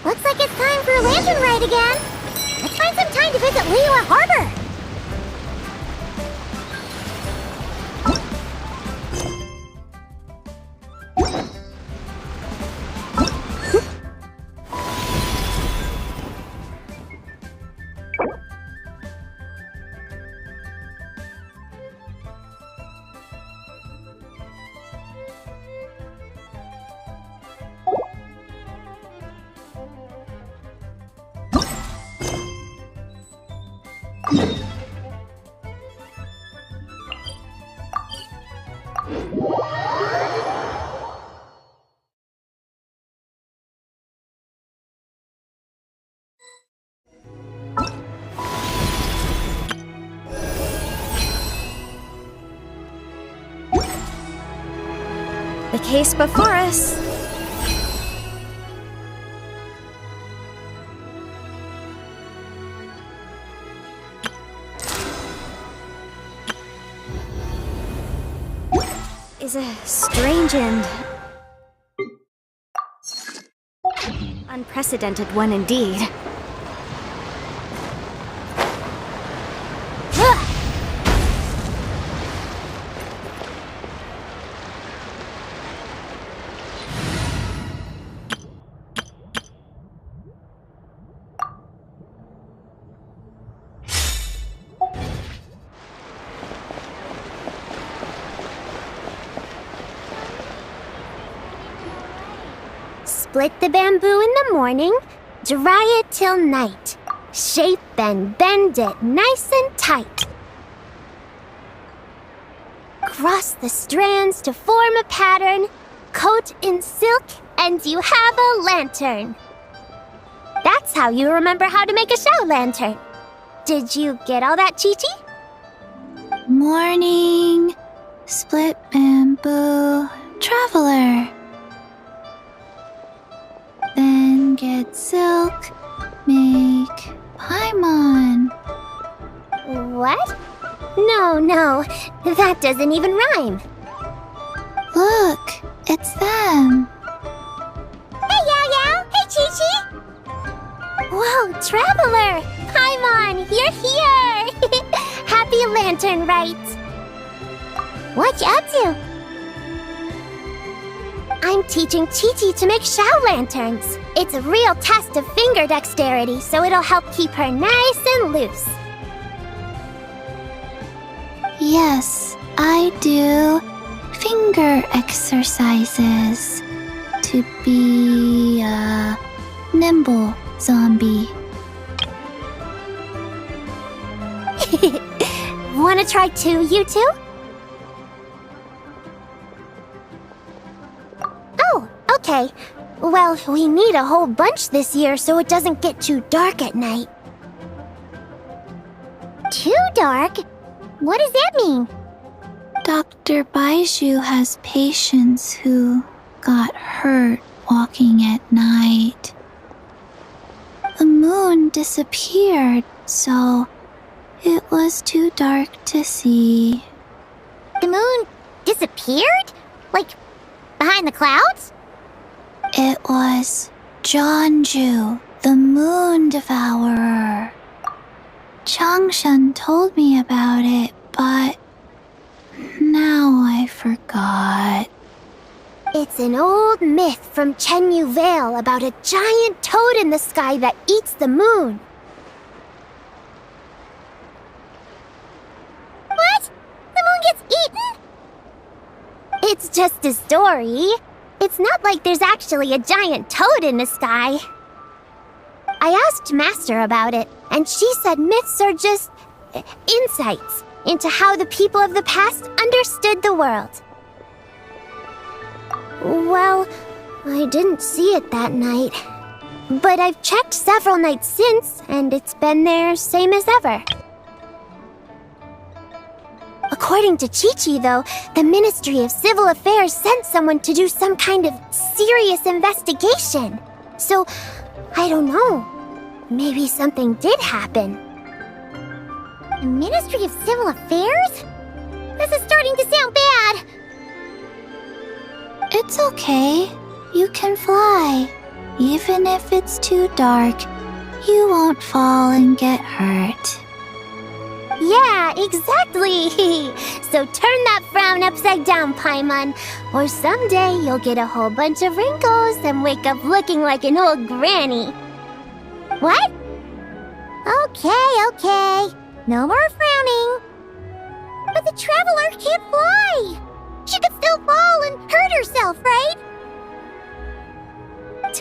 Looks like it's time for a lantern ride again. Let's find some time to visit Liyue Harbor. The case before us. Is a strange and unprecedented one indeed. Split the bamboo in the morning, dry it till night. Shape and bend it nice and tight. Cross the strands to form a pattern, coat in silk, and you have a lantern. That's how you remember how to make a show lantern. Did you get all that, Chi-Chi? Morning, split bamboo, traveler. Then get silk, make paimon. What? No, that doesn't even rhyme. Look, it's them. Hey, Yao Yao! Hey, Chi-Chi! Whoa, Traveler! Paimon, you're here! Happy Lantern Rites! What you up to? I'm teaching Chi-Chi to make Shao lanterns. It's a real test of finger dexterity, so it'll help keep her nice and loose. Yes, I do finger exercises to be a nimble zombie. Wanna try too, you two? Oh, okay. Well, we need a whole bunch this year so it doesn't get too dark at night. Too dark? What does that mean? Dr. Baiju has patients who got hurt walking at night. The moon disappeared, so it was too dark to see. The moon disappeared? Like, behind the clouds? It was Jeonju, the moon devourer. Changshan told me about it, but now I forgot. It's an old myth from Chenyu Vale about a giant toad in the sky that eats the moon. What? The moon gets eaten? It's just a story. It's not like there's actually a giant toad in the sky. I asked Master about it, and she said myths are just insights into how the people of the past understood the world. Well, I didn't see it that night. But I've checked several nights since, and it's been there same as ever. According to Chi-Chi, though, the Ministry of Civil Affairs sent someone to do some kind of serious investigation. So, I don't know. Maybe something did happen. The Ministry of Civil Affairs? This is starting to sound bad. It's okay. You can fly. Even if it's too dark, you won't fall and get hurt. Yeah, exactly! So turn that frown upside down, Paimon, or someday you'll get a whole bunch of wrinkles and wake up looking like an old granny. What? Okay. No more frowning. But the Traveler can't fly! She could still fall and hurt herself, right?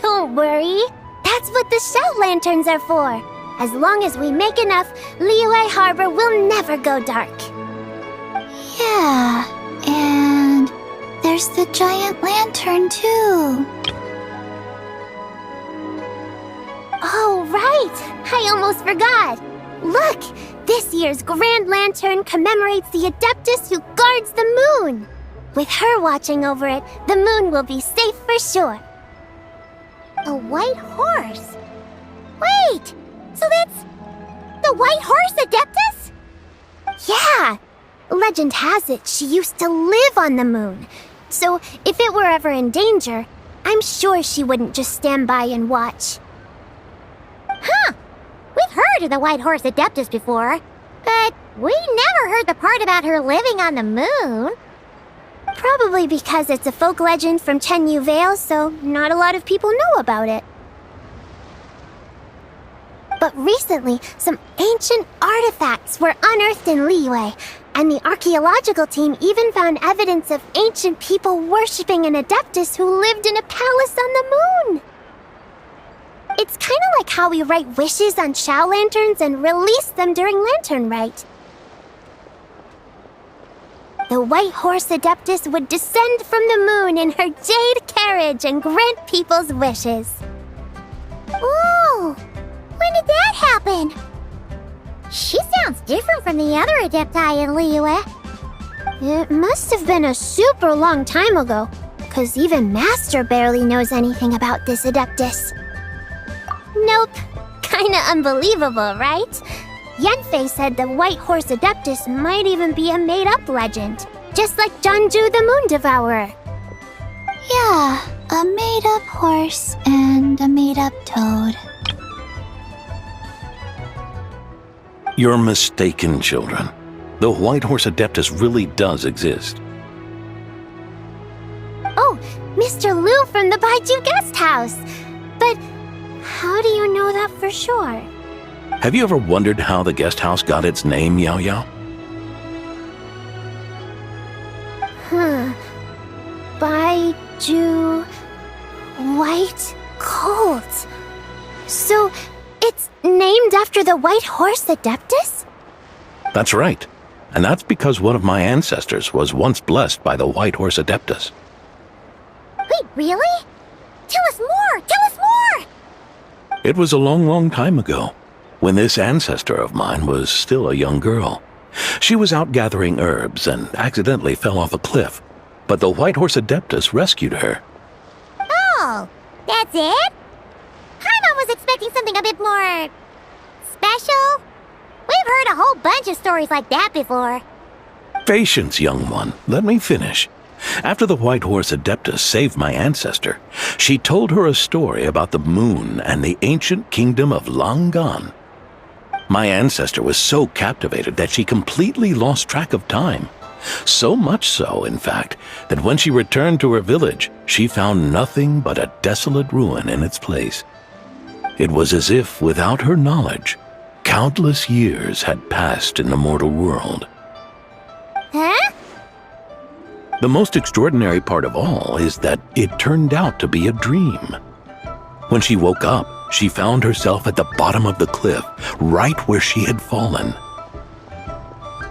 Don't worry. That's what the shell lanterns are for. As long as we make enough, Liyue Harbor will never go dark. Yeah, and there's the giant lantern too. Oh, right! I almost forgot! Look! This year's Grand Lantern commemorates the Adeptus who guards the moon! With her watching over it, the moon will be safe for sure. A white horse? Wait! So that's the White Horse Adeptus? Yeah! Legend has it she used to live on the moon. So if it were ever in danger, I'm sure she wouldn't just stand by and watch. Huh! We've heard of the White Horse Adeptus before, but we never heard the part about her living on the moon. Probably because it's a folk legend from Chenyu Vale, so not a lot of people know about it. But recently, some ancient artifacts were unearthed in Liyue, and the archaeological team even found evidence of ancient people worshipping an Adeptus who lived in a palace on the moon. It's kind of like how we write wishes on Shao lanterns and release them during Lantern Rite. The White Horse Adeptus would descend from the moon in her jade carriage and grant people's wishes. Ooh! When did that happen? She sounds different from the other Adepti in Liyue. It must have been a super long time ago, because even Master barely knows anything about this Adeptus. Nope. Kinda unbelievable, right? Yanfei said the White Horse Adeptus might even be a made-up legend, just like Janju the Moon Devourer. Yeah, a made-up horse and a made-up toad. You're mistaken, children. The White Horse Adeptus really does exist. Oh, Mr. Liu from the Baiju Guest House! But how do you know that for sure? Have you ever wondered how the guest house got its name, Yao Yao? Baiju... White Colt. So, it's named after the White Horse Adeptus? That's right. And that's because one of my ancestors was once blessed by the White Horse Adeptus. Wait, really? Tell us more! Tell us more! It was a long, long time ago, when this ancestor of mine was still a young girl. She was out gathering herbs and accidentally fell off a cliff, but the White Horse Adeptus rescued her. Oh, that's it? Paimon was expecting something a bit more... special? We've heard a whole bunch of stories like that before. Patience, young one. Let me finish. After the White Horse Adeptus saved my ancestor, she told her a story about the moon and the ancient kingdom of Langan. My ancestor was so captivated that she completely lost track of time. So much so, in fact, that when she returned to her village, she found nothing but a desolate ruin in its place. It was as if, without her knowledge, countless years had passed in the mortal world. Huh? The most extraordinary part of all is that it turned out to be a dream. When she woke up, she found herself at the bottom of the cliff, right where she had fallen.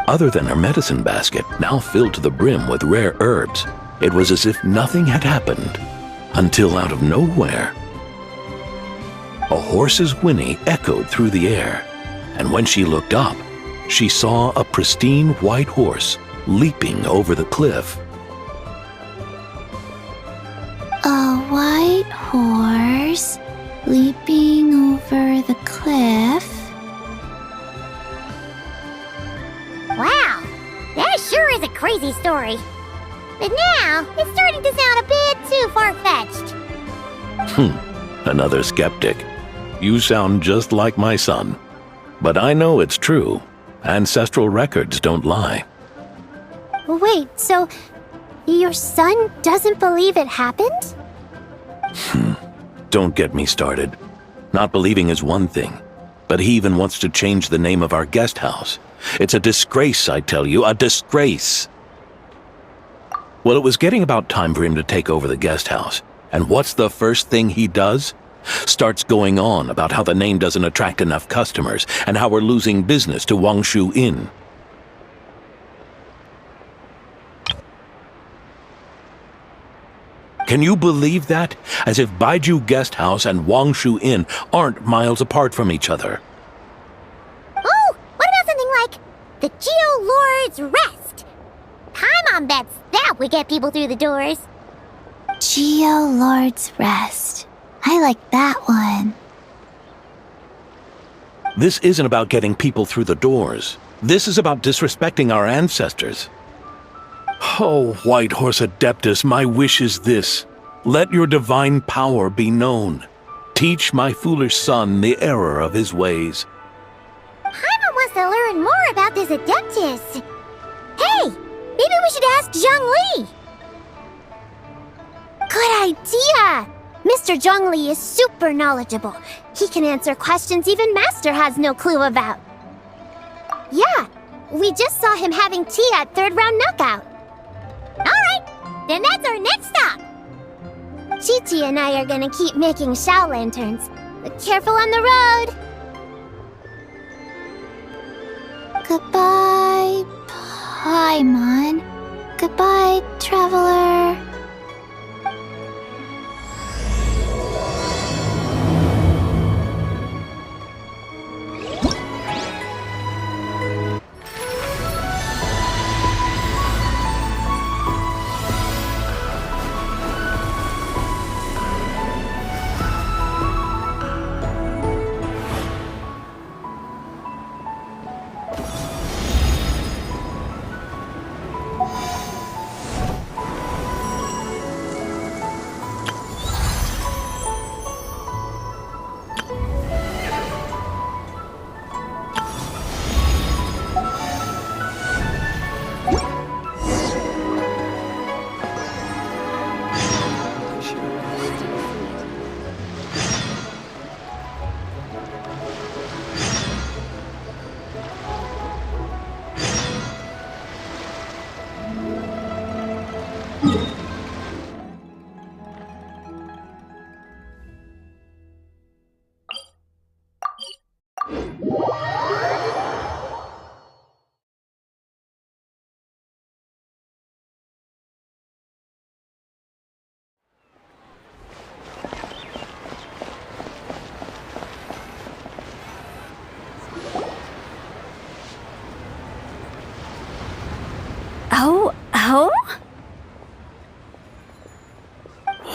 Other than her medicine basket, now filled to the brim with rare herbs, it was as if nothing had happened, until out of nowhere, a horse's whinny echoed through the air, and when she looked up, she saw a pristine white horse leaping over the cliff. A white horse leaping over the cliff. Wow, that sure is a crazy story. But now, it's starting to sound a bit too far-fetched. Another skeptic. You sound just like my son. But I know it's true. Ancestral records don't lie. Wait, so your son doesn't believe it happened? Don't get me started. Not believing is one thing, but he even wants to change the name of our guest house. It's a disgrace, I tell you, a disgrace. Well, it was getting about time for him to take over the guest house. And what's the first thing he does? Starts going on about how the name doesn't attract enough customers and how we're losing business to Wangshu Inn. Can you believe that? As if Baiju Guest House and Wangshu Inn aren't miles apart from each other. Oh, what about something like the Geo Lord's Rest? Paimon bets that would get people through the doors. Geo Lord's Rest. I like that one. This isn't about getting people through the doors. This is about disrespecting our ancestors. Oh, White Horse Adeptus, my wish is this. Let your divine power be known. Teach my foolish son the error of his ways. Paimon wants to learn more about this Adeptus. Hey, maybe we should ask Zhongli. Good idea! Mr. Zhongli is super knowledgeable. He can answer questions even Master has no clue about. Yeah, we just saw him having tea at third round knockout. Alright, then that's our next stop. Chi-Chi and I are gonna keep making Shao lanterns. But careful on the road. Goodbye, Paimon. Goodbye, traveler. Oh?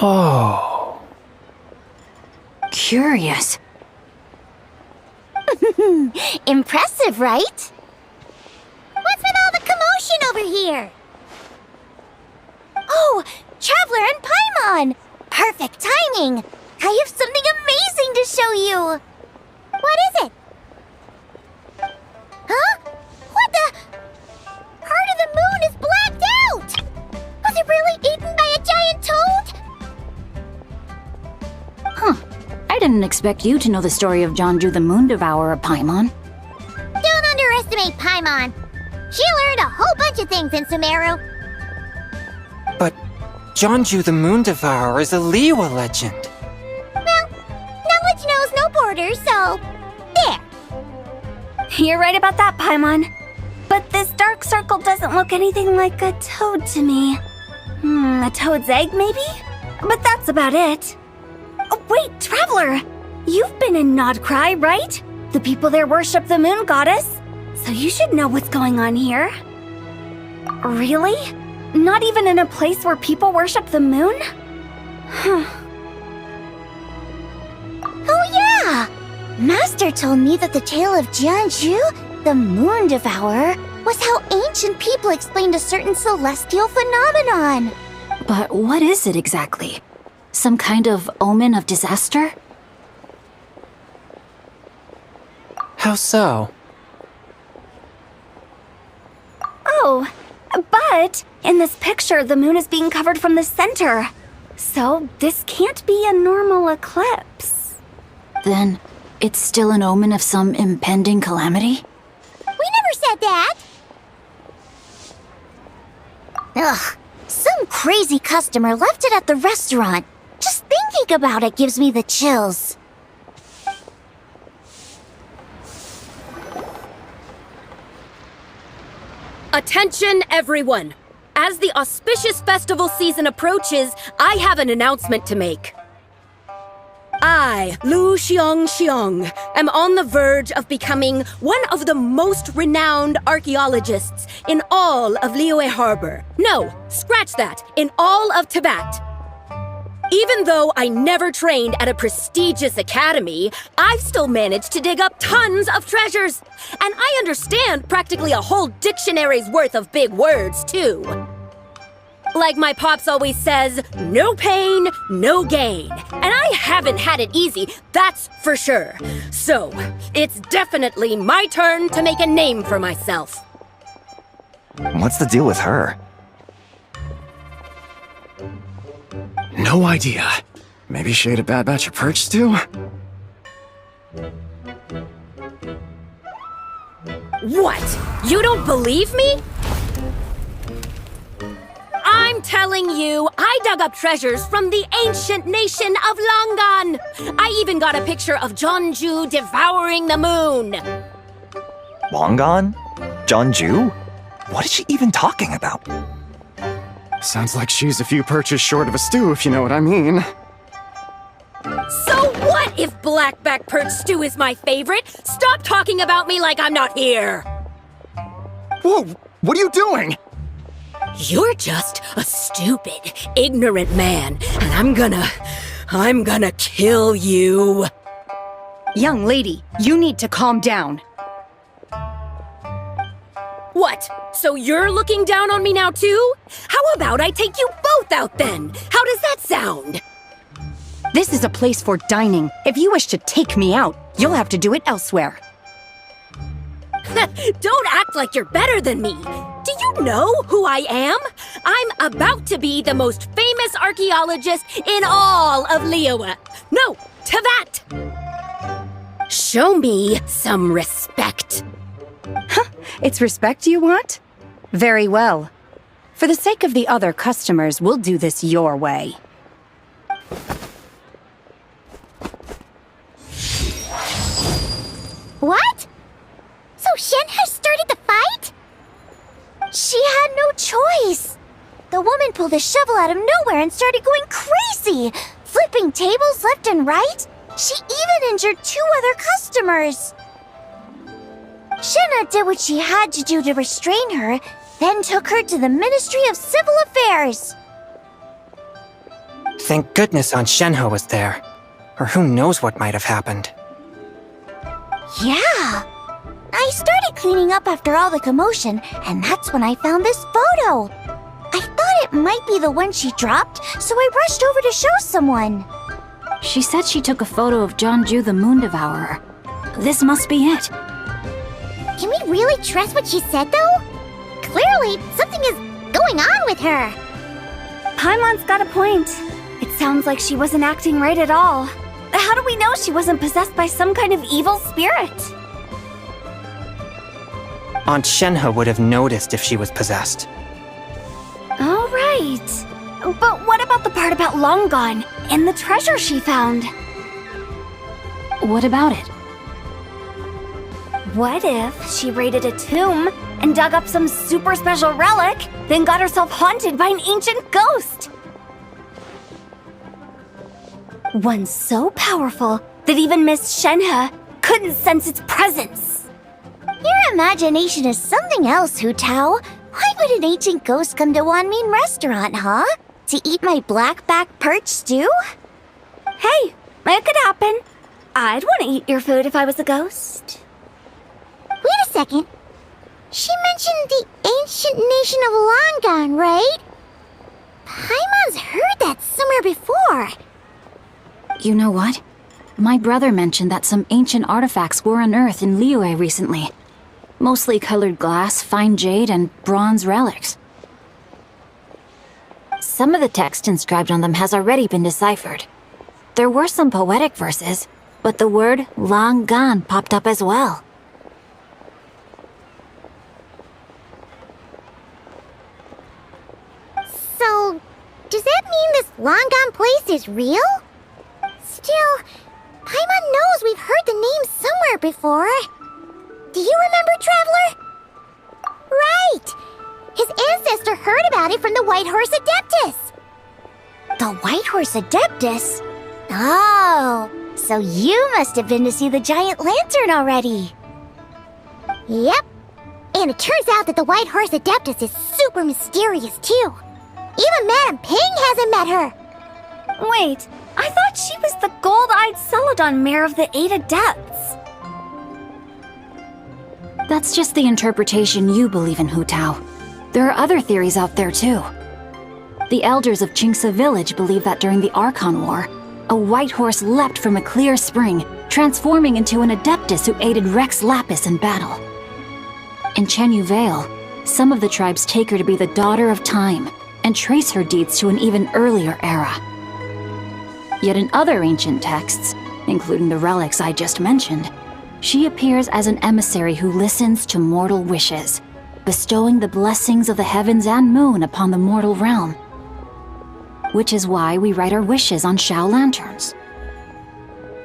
Oh. Curious. Impressive, right? What's with all the commotion over here? Oh, Traveler and Paimon! Perfect timing! I have something amazing to show you! What is it? Huh? What the? Part of the moon is blacked out! Was it really eaten by a giant toad? Huh. I didn't expect you to know the story of Jonju the Moon Devourer, Paimon. Don't underestimate Paimon. She learned a whole bunch of things in Sumeru. But Jonju the Moon Devourer is a Liyue legend. Well, knowledge knows no borders, so there. You're right about that, Paimon. But this dark circle doesn't look anything like a toad to me. A toad's egg, maybe? But that's about it. Oh, wait, Traveler! You've been in Nodcry, right? The people there worship the moon goddess. So you should know what's going on here. Really? Not even in a place where people worship the moon? Oh yeah! Master told me that the tale of Jianzhu, the Moon Devourer, was how ancient people explained a certain celestial phenomenon. But what is it exactly? Some kind of omen of disaster? How so? Oh, but in this picture, the moon is being covered from the center. So this can't be a normal eclipse. Then it's still an omen of some impending calamity? We never said that! Ugh, some crazy customer left it at the restaurant. Just thinking about it gives me the chills. Attention, everyone! As the auspicious festival season approaches, I have an announcement to make. I, Lu Xiong, am on the verge of becoming one of the most renowned archaeologists in all of Liyue Harbor. No, scratch that, in all of Tibet. Even though I never trained at a prestigious academy, I've still managed to dig up tons of treasures. And I understand practically a whole dictionary's worth of big words, too. Like my pops always says, no pain, no gain. And I haven't had it easy, that's for sure. So, it's definitely my turn to make a name for myself. What's the deal with her? No idea. Maybe she ate a bad batch of perch stew? What? You don't believe me? I'm telling you, I dug up treasures from the ancient nation of Longan. I even got a picture of Jeonju devouring the moon. Long gone? Jeonju? What is she even talking about? Sounds like she's a few perches short of a stew, if you know what I mean. So what if blackback perch stew is my favorite? Stop talking about me like I'm not here. Whoa! What are you doing? You're just a stupid, ignorant man, and I'm gonna kill you. Young lady, you need to calm down. What? So you're looking down on me now too? How about I take you both out then? How does that sound? This is a place for dining. If you wish to take me out, you'll have to do it elsewhere. Don't act like you're better than me. Do you know who I am? I'm about to be the most famous archaeologist in all of Liyue. No, Tibet. Show me some respect. It's respect you want? Very well. For the sake of the other customers, we'll do this your way. What? So Shen has started the fight? She had no choice. The woman pulled a shovel out of nowhere and started going crazy, flipping tables left and right. She even injured 2 other customers. Shenna did what she had to do to restrain her, then took her to the Ministry of Civil Affairs. Thank goodness Aunt Shenhe was there. Or who knows what might have happened. Yeah. I started cleaning up after all the commotion, and that's when I found this photo. I thought it might be the one she dropped, so I rushed over to show someone. She said she took a photo of Jeonju the Moon Devourer. This must be it. Can we really trust what she said, though? Clearly, something is going on with her. Paimon's got a point. It sounds like she wasn't acting right at all. How do we know she wasn't possessed by some kind of evil spirit? Aunt Shenhe would have noticed if she was possessed. All right. But what about the part about Long Gone and the treasure she found? What about it? What if she raided a tomb and dug up some super special relic, then got herself haunted by an ancient ghost? One so powerful that even Miss Shenhe couldn't sense its presence. Your imagination is something else, Hu Tao. Why would an ancient ghost come to Wanmin restaurant, huh? To eat my blackback perch stew? Hey, it could happen. I'd want to eat your food if I was a ghost. Wait a second. She mentioned the ancient nation of Longan, right? Paimon's heard that somewhere before. You know what? My brother mentioned that some ancient artifacts were unearthed in Liyue recently. Mostly colored glass, fine jade, and bronze relics. Some of the text inscribed on them has already been deciphered. There were some poetic verses, but the word long gone popped up as well. So, does that mean this long-gone place is real? Still, Paimon knows we've heard the name somewhere before. Do you remember, Traveler? Right! His ancestor heard about it from the White Horse Adeptus. The White Horse Adeptus? Oh, so you must have been to see the giant lantern already. Yep. And it turns out that the White Horse Adeptus is super mysterious, too. Even Madame Ping hasn't met her. Wait, I thought she was the gold-eyed Celadon mare of the 8 Adepts. That's just the interpretation you believe in, Hu Tao. There are other theories out there, too. The elders of Qingce village believe that during the Archon War, a white horse leapt from a clear spring, transforming into an Adeptus who aided Rex Lapis in battle. In Chenyu Vale, some of the tribes take her to be the daughter of time, and trace her deeds to an even earlier era. Yet in other ancient texts, including the relics I just mentioned, she appears as an emissary who listens to mortal wishes, bestowing the blessings of the heavens and moon upon the mortal realm. Which is why we write our wishes on Shao lanterns.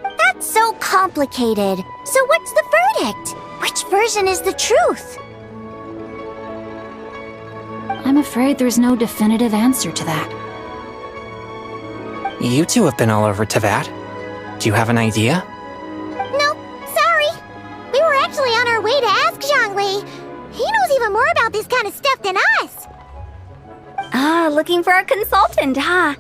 That's so complicated. So what's the verdict? Which version is the truth? I'm afraid there's no definitive answer to that. You two have been all over Tevat. Do you have an idea? Nope, sorry. We were actually on our way to ask Zhongli. He knows even more about this kind of stuff than us. Ah, looking for a consultant, huh?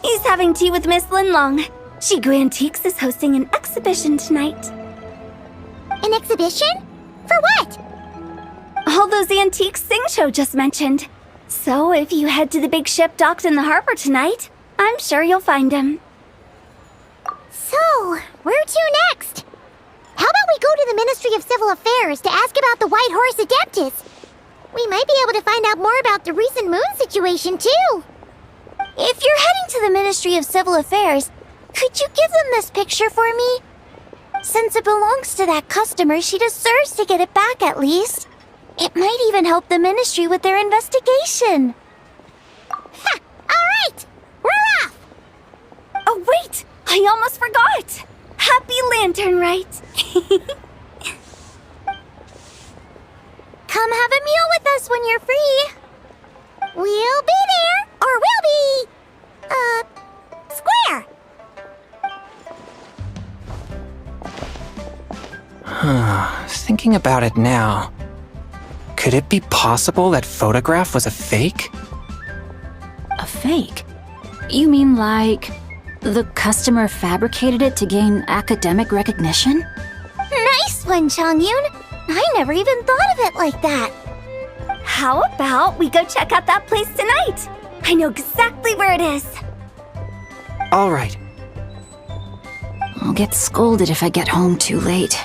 He's having tea with Miss Linlong. Shigu Antiques is hosting an exhibition tonight. An exhibition? For what? All those antiques Sing Show just mentioned. So if you head to the big ship docked in the harbor tonight, I'm sure you'll find him. So, where to next? How about we go to the Ministry of Civil Affairs to ask about the White Horse Adeptus? We might be able to find out more about the recent moon situation, too. If you're heading to the Ministry of Civil Affairs, could you give them this picture for me? Since it belongs to that customer, she deserves to get it back at least. It might even help the Ministry with their investigation. Ha! Alright! We're off! Oh, wait! I almost forgot! Happy Lantern Rite! Come have a meal with us when you're free. We'll be there, or we'll be... square. Thinking about it now, could it be possible that photograph was a fake? A fake? You mean like the customer fabricated it to gain academic recognition? Nice one, Changyun. I never even thought of it like that. How about we go check out that place tonight? I know exactly where it is. All right. I'll get scolded if I get home too late.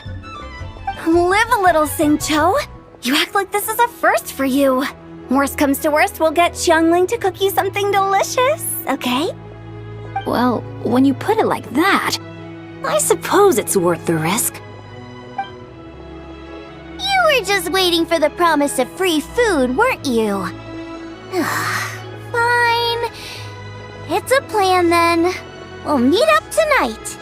Live a little, Singcho. You act like this is a first for you. Worst comes to worst, we'll get Xiangling to cook you something delicious, okay? Well, when you put it like that, I suppose it's worth the risk. You were just waiting for the promise of free food, weren't you? Fine. It's a plan then. We'll meet up tonight.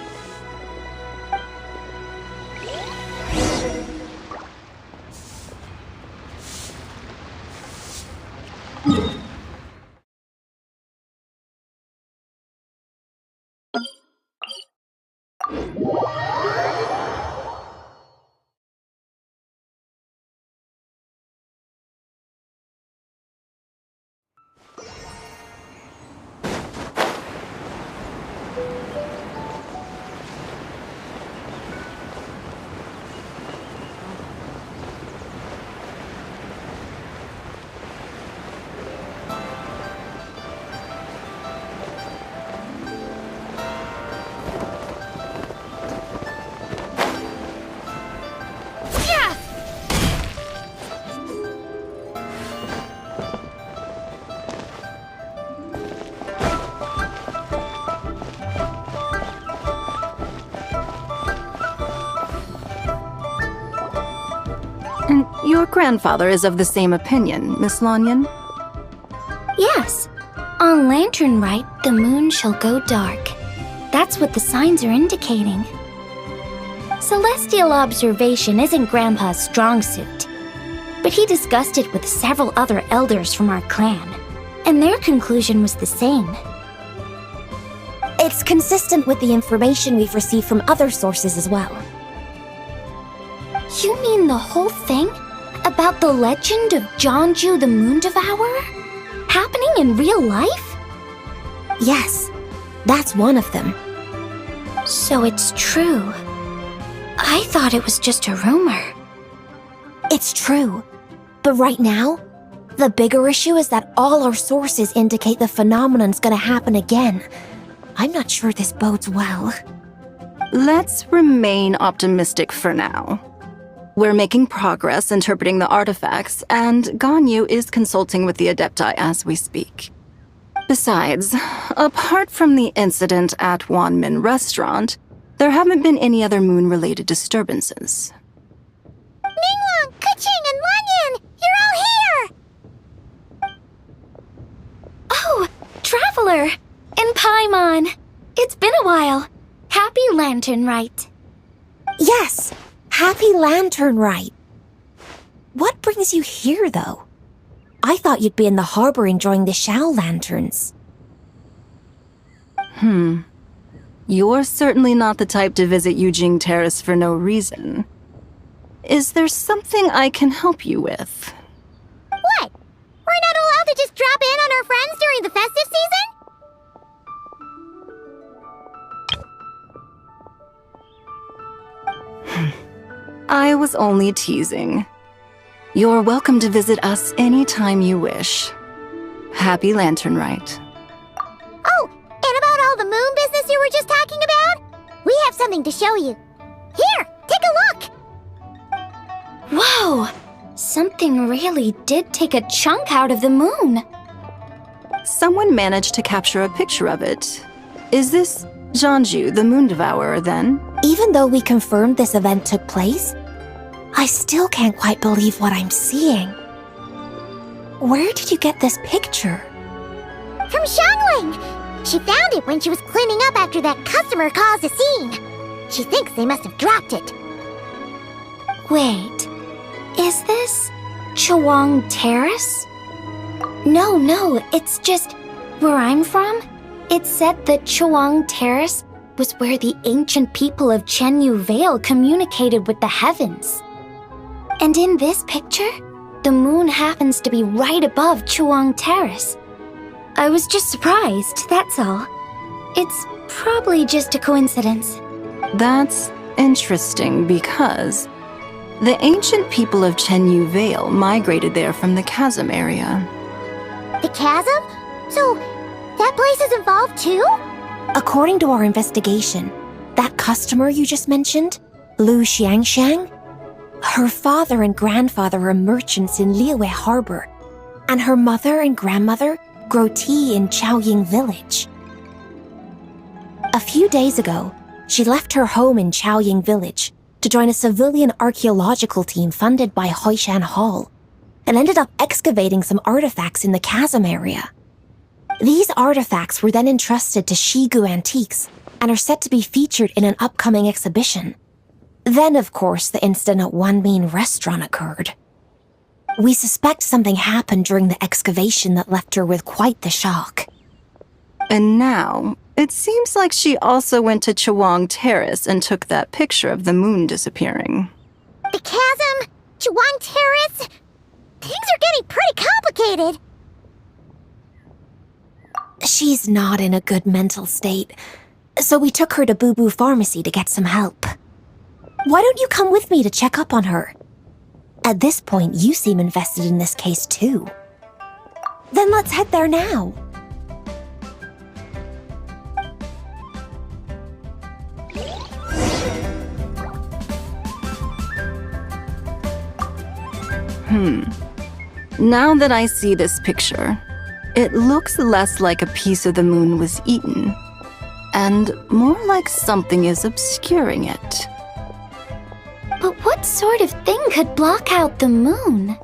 And your grandfather is of the same opinion, Miss Lanyan? Yes. On Lantern Rite, the moon shall go dark. That's what the signs are indicating. Celestial observation isn't Grandpa's strong suit, but he discussed it with several other elders from our clan, and their conclusion was the same. It's consistent with the information we've received from other sources as well. You mean the whole thing? About the legend of Jeonju the Moon Devourer? Happening in real life? Yes, that's one of them. So it's true. I thought it was just a rumor. It's true. But right now, the bigger issue is that all our sources indicate the phenomenon's gonna happen again. I'm not sure this bodes well. Let's remain optimistic for now. We're making progress interpreting the artifacts, and Ganyu is consulting with the Adepti as we speak. Besides, apart from the incident at Wanmin Restaurant, there haven't been any other moon-related disturbances. Ningguang, Keqing, and Lanyan! You're all here! Oh, Traveler! And Paimon! It's been a while. Happy Lantern Rite. Yes, happy Lantern Rite. What brings you here, though? I thought you'd be in the harbor enjoying the Shao lanterns. You're certainly not the type to visit Yujing Terrace for no reason. Is there something I can help you with? What? We're not allowed to just drop in on our friends during the festive season? I was only teasing. You're welcome to visit us anytime you wish. Happy Lantern Rite. Oh, and about all the moon business you were just talking about? We have something to show you. Here, take a look! Whoa! Something really did take a chunk out of the moon. Someone managed to capture a picture of it. Is this Jeonju, the Moon Devourer, then? Even though we confirmed this event took place, I still can't quite believe what I'm seeing. Where did you get this picture? From Xiangling! She found it when she was cleaning up after that customer caused a scene. She thinks they must have dropped it. Wait, is this Chawang Terrace? No, it's just where I'm from. It said that Chawang Terrace was where the ancient people of Chenyu Vale communicated with the heavens. And in this picture, the moon happens to be right above Chawang Terrace. I was just surprised, that's all. It's probably just a coincidence. That's interesting because the ancient people of Chenyu Vale migrated there from the chasm area. The chasm? So, that place is involved too? According to our investigation, that customer you just mentioned, Lu Xiangxiang, her father and grandfather are merchants in Liyue Harbor, and her mother and grandmother grow tea in Chaoying Village. A few days ago, she left her home in Chaoying Village to join a civilian archaeological team funded by Hoishan Hall, and ended up excavating some artifacts in the chasm area. These artifacts were then entrusted to Shigu Antiques and are set to be featured in an upcoming exhibition. Then, of course, the incident at Wanmin Restaurant occurred. We suspect something happened during the excavation that left her with quite the shock. And now, it seems like she also went to Chawang Terrace and took that picture of the moon disappearing. The chasm? Chawang Terrace? Things are getting pretty complicated. She's not in a good mental state, so we took her to Boo Boo Pharmacy to get some help. Why don't you come with me to check up on her? At this point, you seem invested in this case too. Then let's head there now. Now that I see this picture, it looks less like a piece of the moon was eaten, and more like something is obscuring it. But what What sort of thing could block out the moon?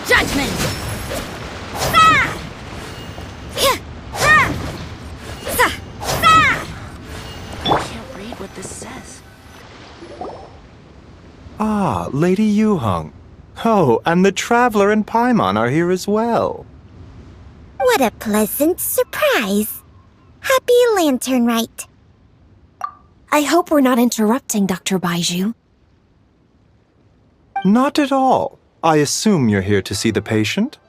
Judgment! Can't read what this says. Ah, Lady Yu-hung. Oh, and the Traveler and Paimon are here as well. What a pleasant surprise. Happy Lantern Rite. I hope we're not interrupting, Dr. Baiju. Not at all. I assume you're here to see the patient?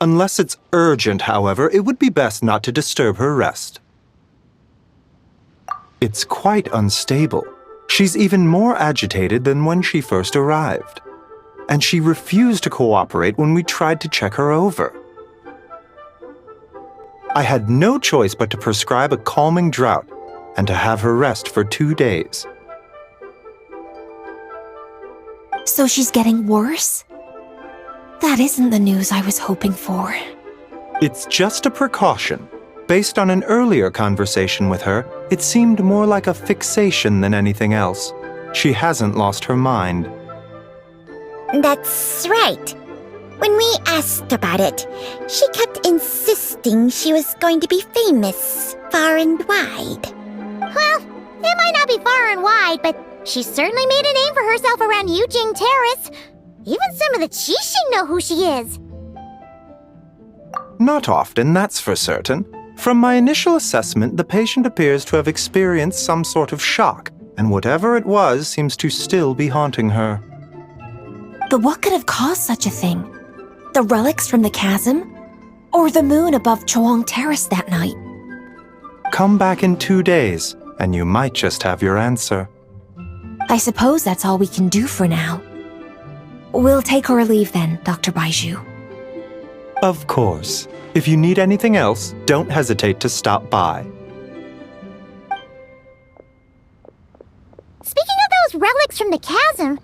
Unless it's urgent, however, it would be best not to disturb her rest. It's quite unstable. She's even more agitated than when she first arrived. And she refused to cooperate when we tried to check her over. I had no choice but to prescribe a calming draught and to have her rest for 2 days. So she's getting worse? That isn't the news I was hoping for. It's just a precaution. Based on an earlier conversation with her, it seemed more like a fixation than anything else. She hasn't lost her mind. That's right. When we asked about it, she kept insisting she was going to be famous far and wide. Well, it might not be far and wide, but she certainly made a name for herself around Yujing Terrace. Even some of the Qixing know who she is. Not often, that's for certain. From my initial assessment, the patient appears to have experienced some sort of shock, and whatever it was seems to still be haunting her. But what could have caused such a thing? The relics from the chasm? Or the moon above Chuang Terrace that night? Come back in 2 days, and you might just have your answer. I suppose that's all we can do for now. We'll take our leave then, Dr. Baiju. Of course. If you need anything else, don't hesitate to stop by. Speaking of those relics from the chasm,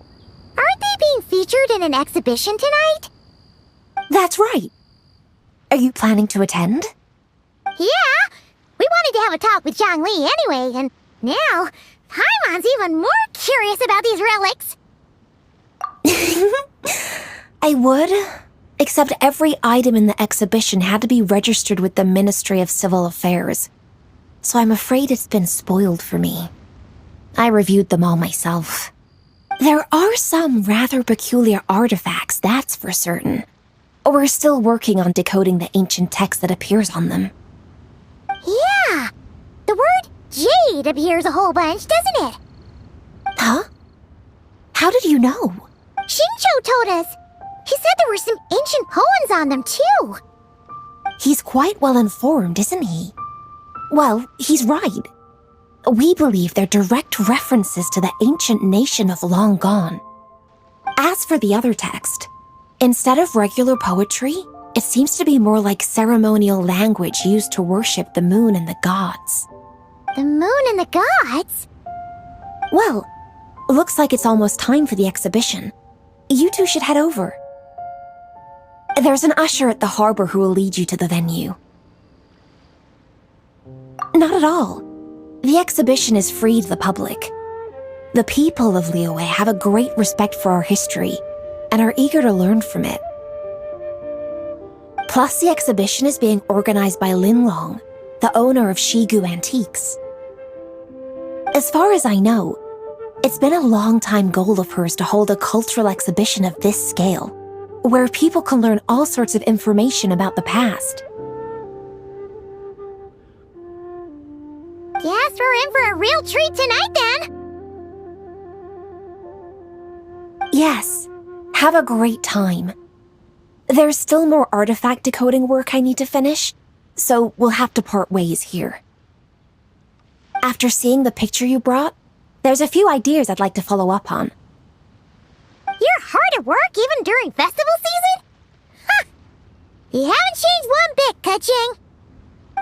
aren't they being featured in an exhibition tonight? That's right. Are you planning to attend? Yeah! We wanted to have a talk with Zhang Li anyway, and now Paimon's even more curious about these relics. I would, except every item in the exhibition had to be registered with the Ministry of Civil Affairs, so I'm afraid it's been spoiled for me. I reviewed them all myself. There are some rather peculiar artifacts, that's for certain. We're still working on decoding the ancient text that appears on them. Yeah! The word jade appears a whole bunch, doesn't it? Huh? How did you know? Shincho told us. He said there were some ancient poems on them, too. He's quite well informed, isn't he? Well, he's right. We believe they're direct references to the ancient nation of long gone. As for the other text, instead of regular poetry, it seems to be more like ceremonial language used to worship the moon and the gods. The moon and the gods? Well, looks like it's almost time for the exhibition. You two should head over. There's an usher at the harbor who will lead you to the venue. Not at all. The exhibition is free to the public. The people of Liyue have a great respect for our history and are eager to learn from it. Plus, the exhibition is being organized by Lin Long, the owner of Shigu Antiques. As far as I know, it's been a long-time goal of hers to hold a cultural exhibition of this scale, where people can learn all sorts of information about the past. Guess we're in for a real treat tonight, then. Yes, have a great time. There's still more artifact decoding work I need to finish, so we'll have to part ways here. After seeing the picture you brought, there's a few ideas I'd like to follow up on. You're hard at work even during festival season? Ha! You haven't changed one bit, Ka-ching.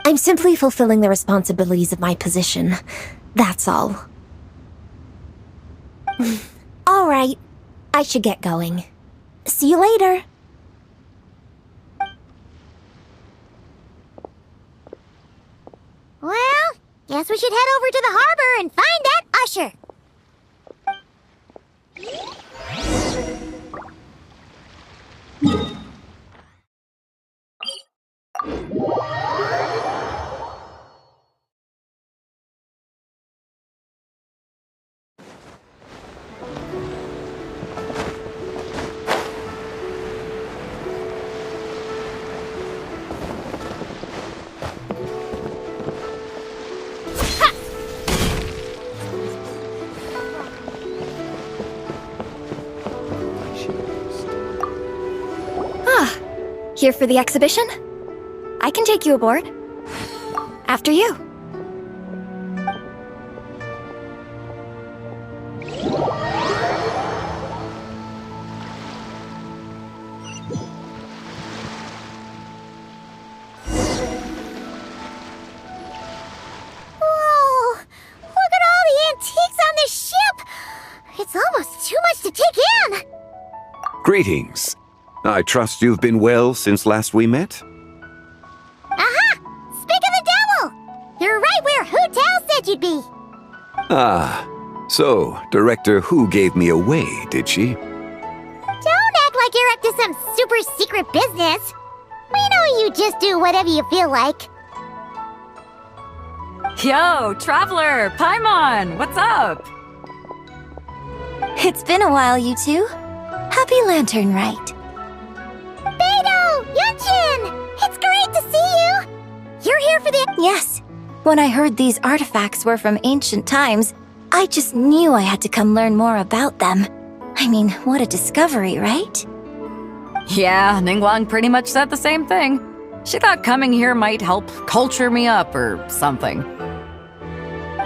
I'm simply fulfilling the responsibilities of my position. That's all. All right. I should get going. See you later. Well, guess we should head over to the harbor and find that usher. Here for the exhibition? I can take you aboard. After you. Whoa! Look at all the antiques on this ship! It's almost too much to take in! Greetings. I trust you've been well since last we met? Aha! Speak of the devil! You're right where Hu Tao said you'd be! Ah, so Director Hu gave me away, did she? Don't act like you're up to some super secret business! We know you just do whatever you feel like. Yo, Traveler! Paimon! What's up? It's been a while, you two. Happy Lantern Rite. Beidou! Genshin! It's great to see you! You're here for the— Yes. When I heard these artifacts were from ancient times, I just knew I had to come learn more about them. I mean, what a discovery, right? Yeah, Ningguang pretty much said the same thing. She thought coming here might help culture me up or something.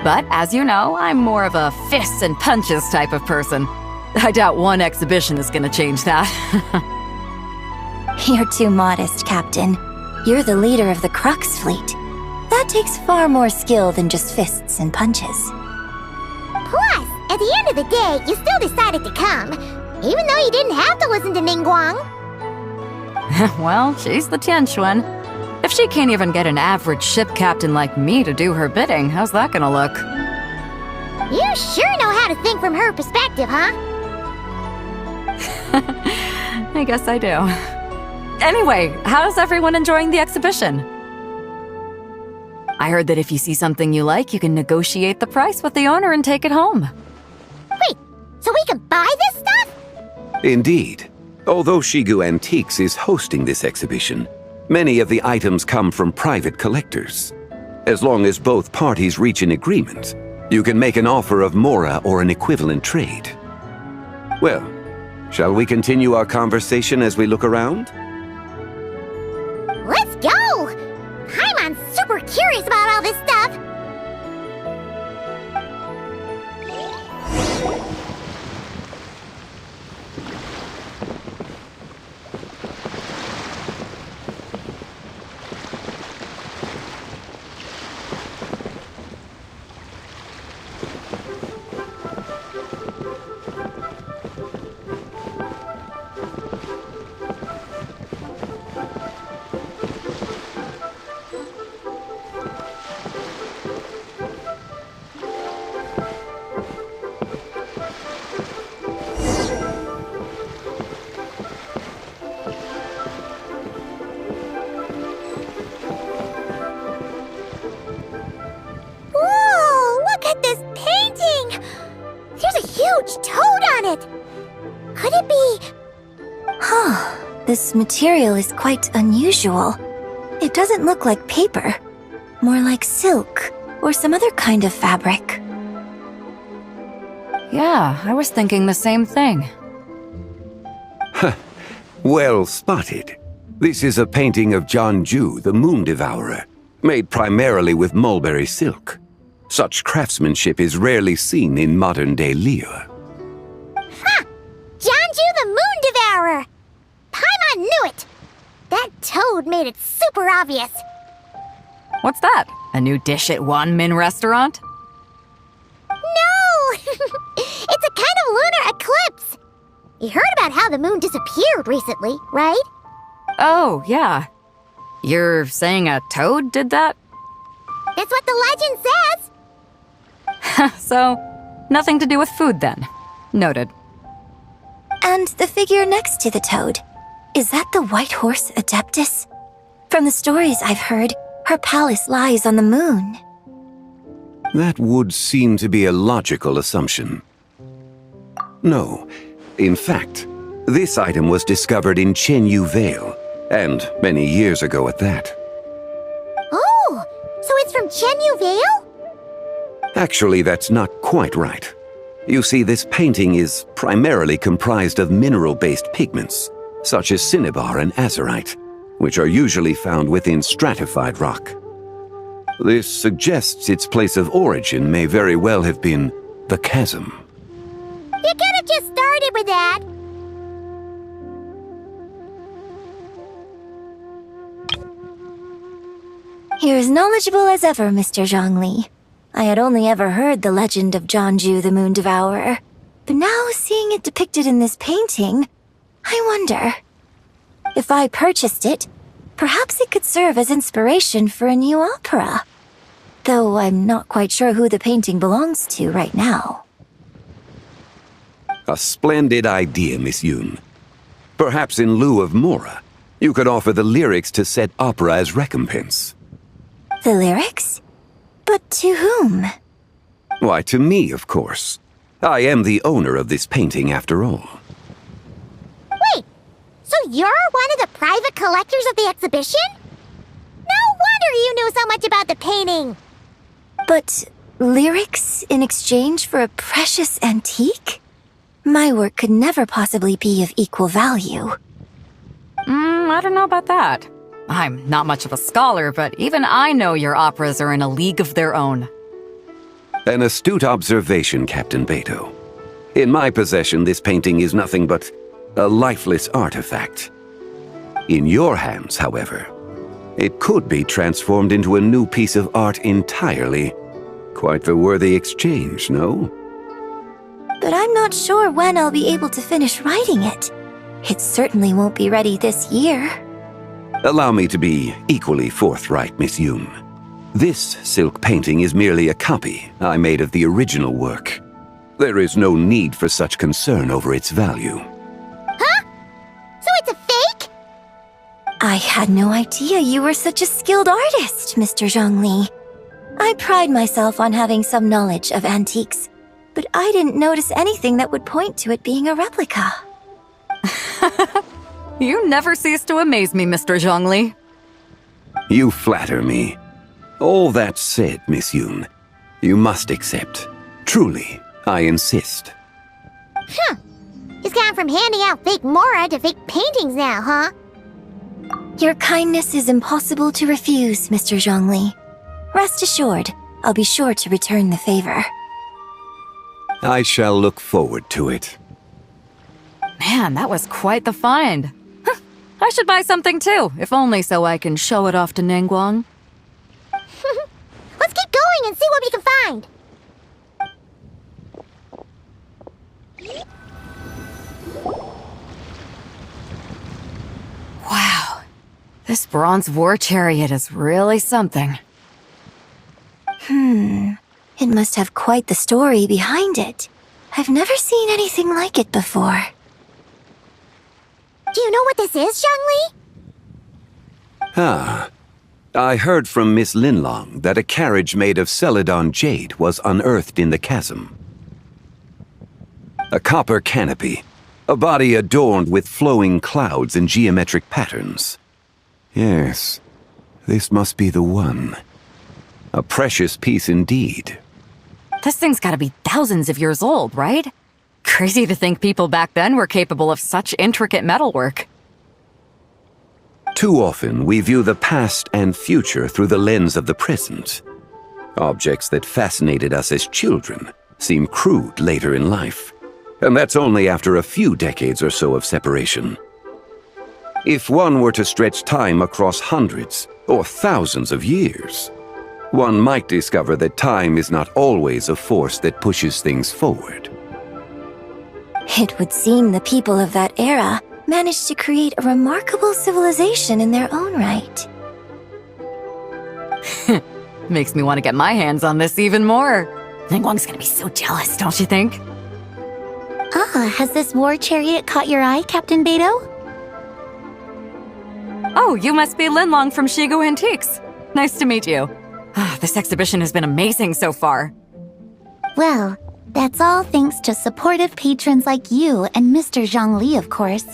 But as you know, I'm more of a fists and punches type of person. I doubt one exhibition is gonna change that. You're too modest, Captain. You're the leader of the Crux fleet. That takes far more skill than just fists and punches. Plus, at the end of the day, you still decided to come, even though you didn't have to listen to Ningguang. Well, she's the Tianquan. If she can't even get an average ship captain like me to do her bidding, how's that gonna look? You sure know how to think from her perspective, huh? I guess I do. Anyway, how's everyone enjoying the exhibition? I heard that if you see something you like, you can negotiate the price with the owner and take it home. Wait, so we can buy this stuff? Indeed. Although Shigu Antiques is hosting this exhibition, many of the items come from private collectors. As long as both parties reach an agreement, you can make an offer of mora or an equivalent trade. Well, shall we continue our conversation as we look around? Let's go! Paimon's super curious about all this stuff. Whoa, look at this painting! There's a huge toad on it! Could it be... Huh. This material is quite unusual. It doesn't look like paper. More like silk or some other kind of fabric. Yeah, I was thinking the same thing. Well spotted. This is a painting of Jeonju, the Moon Devourer, made primarily with mulberry silk. Such craftsmanship is rarely seen in modern-day Liyue. Ha! Jeonju the Moon Devourer! Paimon knew it! That toad made it super obvious. What's that? A new dish at Wanmin restaurant? No! It's a kind of lunar eclipse. You heard about how the moon disappeared recently, right? Oh, yeah. You're saying a toad did that? That's what the legend says. So, nothing to do with food then. Noted. And the figure next to the toad, is that the white horse Adeptus? From the stories I've heard, her palace lies on the moon. That would seem to be a logical assumption. No. In fact, this item was discovered in Chenyu Vale, and many years ago at that. Oh, so it's from Chenyu Vale? Actually, that's not quite right. You see, this painting is primarily comprised of mineral-based pigments, such as cinnabar and azurite, which are usually found within stratified rock. This suggests its place of origin may very well have been the chasm. You could have just started with that. You're as knowledgeable as ever, Mr. Zhongli. I had only ever heard the legend of Jeonju the Moon Devourer, but now seeing it depicted in this painting, I wonder. If I purchased it, perhaps it could serve as inspiration for a new opera. Though I'm not quite sure who the painting belongs to right now. A splendid idea, Miss Yoon. Perhaps in lieu of Mora, you could offer the lyrics to said opera as recompense. The lyrics? But to whom? Why, to me, of course. I am the owner of this painting, after all. Wait, so you're one of the private collectors of the exhibition? No wonder you knew so much about the painting. But lyrics in exchange for a precious antique? My work could never possibly be of equal value. I don't know about that. I'm not much of a scholar, but even I know your operas are in a league of their own. An astute observation, Captain Beto. In my possession, this painting is nothing but a lifeless artifact. In your hands, however, it could be transformed into a new piece of art entirely. Quite the worthy exchange, no? But I'm not sure when I'll be able to finish writing it. It certainly won't be ready this year. Allow me to be equally forthright, Miss Yoon. This silk painting is merely a copy I made of the original work. There is no need for such concern over its value. Huh? So it's a fake? I had no idea you were such a skilled artist, Mr. Zhongli. I pride myself on having some knowledge of antiques, but I didn't notice anything that would point to it being a replica. You never cease to amaze me, Mr. Zhongli. You flatter me. All that said, Miss Yoon, you must accept. Truly, I insist. Huh. He's gone from handing out fake Mora to fake paintings now, huh? Your kindness is impossible to refuse, Mr. Zhongli. Rest assured, I'll be sure to return the favor. I shall look forward to it. Man, that was quite the find. I should buy something too, if only so I can show it off to Ningguang. Let's keep going and see what we can find. Wow, this bronze war chariot is really something. It must have quite the story behind it. I've never seen anything like it before. Do you know what this is, Zhongli? Ah. I heard from Miss Linlong that a carriage made of Celadon jade was unearthed in the chasm. A copper canopy, a body adorned with flowing clouds and geometric patterns. Yes, this must be the one. A precious piece indeed. This thing's gotta be thousands of years old, right? Crazy to think people back then were capable of such intricate metalwork. Too often, we view the past and future through the lens of the present. Objects that fascinated us as children seem crude later in life, and that's only after a few decades or so of separation. If one were to stretch time across hundreds or thousands of years, one might discover that time is not always a force that pushes things forward. It would seem the people of that era managed to create a remarkable civilization in their own right. Makes me want to get my hands on this even more. Ningguang's gonna be so jealous, don't you think? Ah, has this war chariot caught your eye, Captain Beidou? Oh, you must be Linlong from Shigu Antiques. Nice to meet you. This exhibition has been amazing so far. Well, that's all thanks to supportive patrons like you and Mr. Zhongli, of course.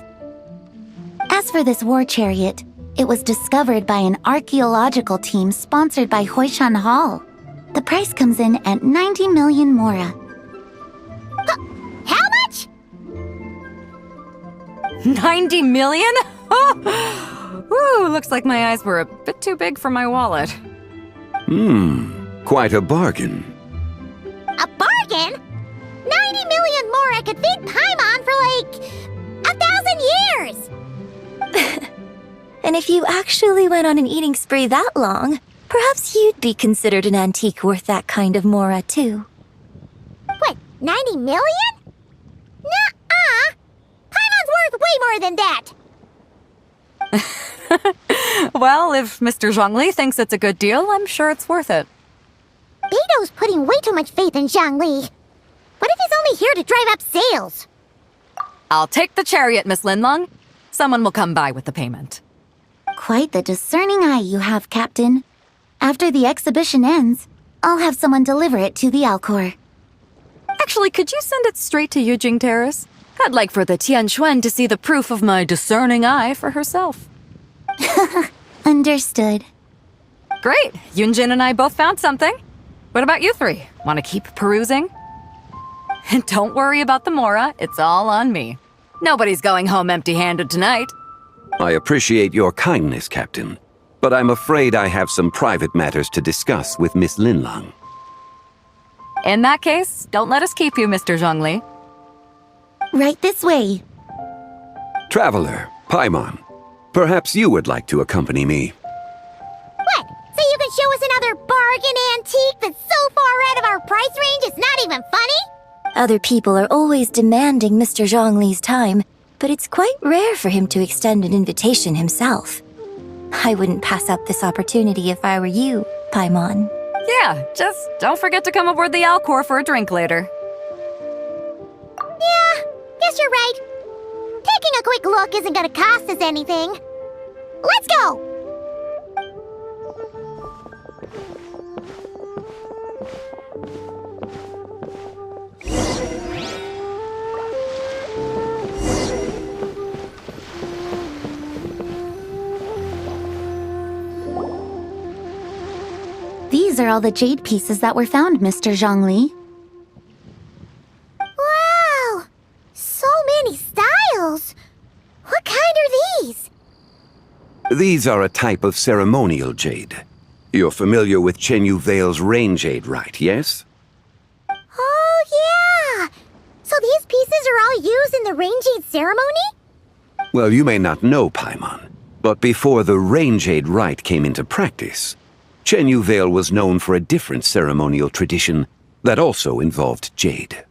As for this war chariot, it was discovered by an archaeological team sponsored by Huishan Hall. The price comes in at 90 million mora. How much? 90 million? Woo, looks like my eyes were a bit too big for my wallet. Quite a bargain. A bargain? 90 million more I could feed Paimon for like 1,000 years! And if you actually went on an eating spree that long, perhaps you'd be considered an antique worth that kind of mora, too. What, 90 million? Nuh-uh! Paimon's worth way more than that! Well, if Mr. Zhongli thinks it's a good deal, I'm sure it's worth it. Beidou's putting way too much faith in Zhongli. What if he's only here to drive up sales? I'll take the chariot, Miss Linlong. Someone will come by with the payment. Quite the discerning eye you have, Captain. After the exhibition ends, I'll have someone deliver it to the Alcor. Actually, could you send it straight to Yujing Terrace? I'd like for the Tianquan to see the proof of my discerning eye for herself. Understood. Great! Yunjin and I both found something. What about you three? Want to keep perusing? And don't worry about the mora, it's all on me. Nobody's going home empty-handed tonight. I appreciate your kindness, Captain, but I'm afraid I have some private matters to discuss with Miss Linlong. In that case, don't let us keep you, Mr. Zhongli. Right this way. Traveler, Paimon, perhaps you would like to accompany me. What? So you can show us another bargain antique that's so far out of our price range it's not even funny? Other people are always demanding Mr. Zhongli's time, but it's quite rare for him to extend an invitation himself. I wouldn't pass up this opportunity if I were you, Paimon. Yeah, just don't forget to come aboard the Alcor for a drink later. Yeah, guess you're right. Taking a quick look isn't gonna cost us anything. Let's go! These are all the jade pieces that were found, Mr. Zhongli. Wow! So many styles! What kind are these? These are a type of ceremonial jade. You're familiar with Chenyu Vale's rain jade, right, yes? Oh, yeah! So these pieces are all used in the rain jade ceremony? Well, you may not know, Paimon, but before the rain jade rite came into practice, Chenyu Vale was known for a different ceremonial tradition that also involved jade.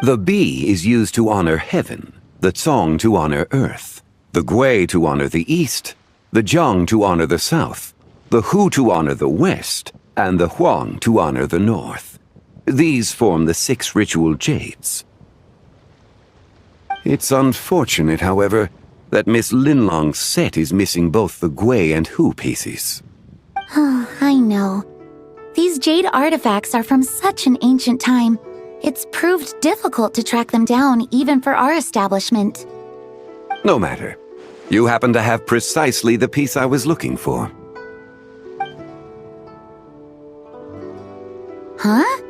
The bee is used to honor heaven, the Tsong to honor earth, the Gui to honor the east, the Jiang to honor the south, the Hu to honor the west, and the Huang to honor the north. These form the 6 ritual jades. It's unfortunate, however, that Miss Linlong's set is missing both the Gui and Hu pieces. Oh, I know. These jade artifacts are from such an ancient time. It's proved difficult to track them down, even for our establishment. No matter. You happen to have precisely the piece I was looking for. Huh?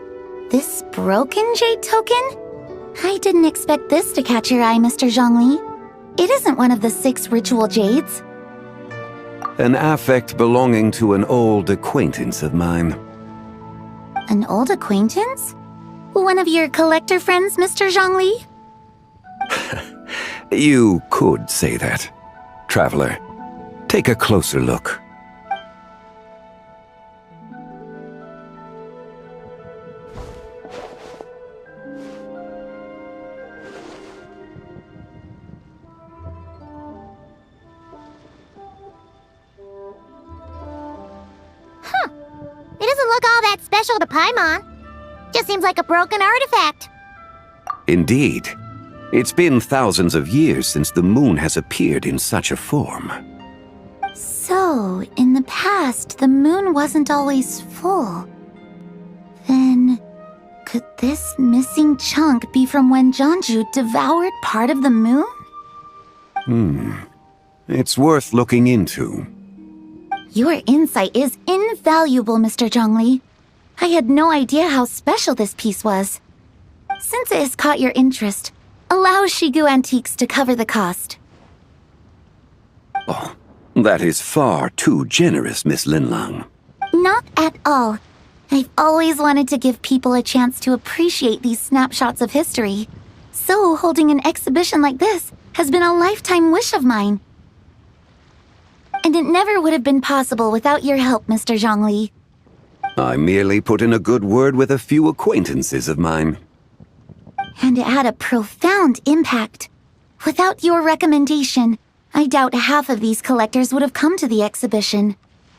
This broken jade token? I didn't expect this to catch your eye, Mr. Zhongli. It isn't one of the 6 ritual jades. An affect belonging to an old acquaintance of mine. An old acquaintance? One of your collector friends, Mr. Zhongli? You could say that. Traveler, take a closer look. It doesn't look all that special to Paimon. Just seems like a broken artifact. Indeed. It's been thousands of years since the moon has appeared in such a form. So, in the past, the moon wasn't always full. Then, could this missing chunk be from when Jeonju devoured part of the moon? It's worth looking into. Your insight is invaluable, Mr. Zhongli. I had no idea how special this piece was. Since it has caught your interest, allow Shigu Antiques to cover the cost. Oh, that is far too generous, Miss Linlang. Not at all. I've always wanted to give people a chance to appreciate these snapshots of history. So holding an exhibition like this has been a lifetime wish of mine. And it never would have been possible without your help, Mr. Zhongli. I merely put in a good word with a few acquaintances of mine. And it had a profound impact. Without your recommendation, I doubt half of these collectors would have come to the exhibition.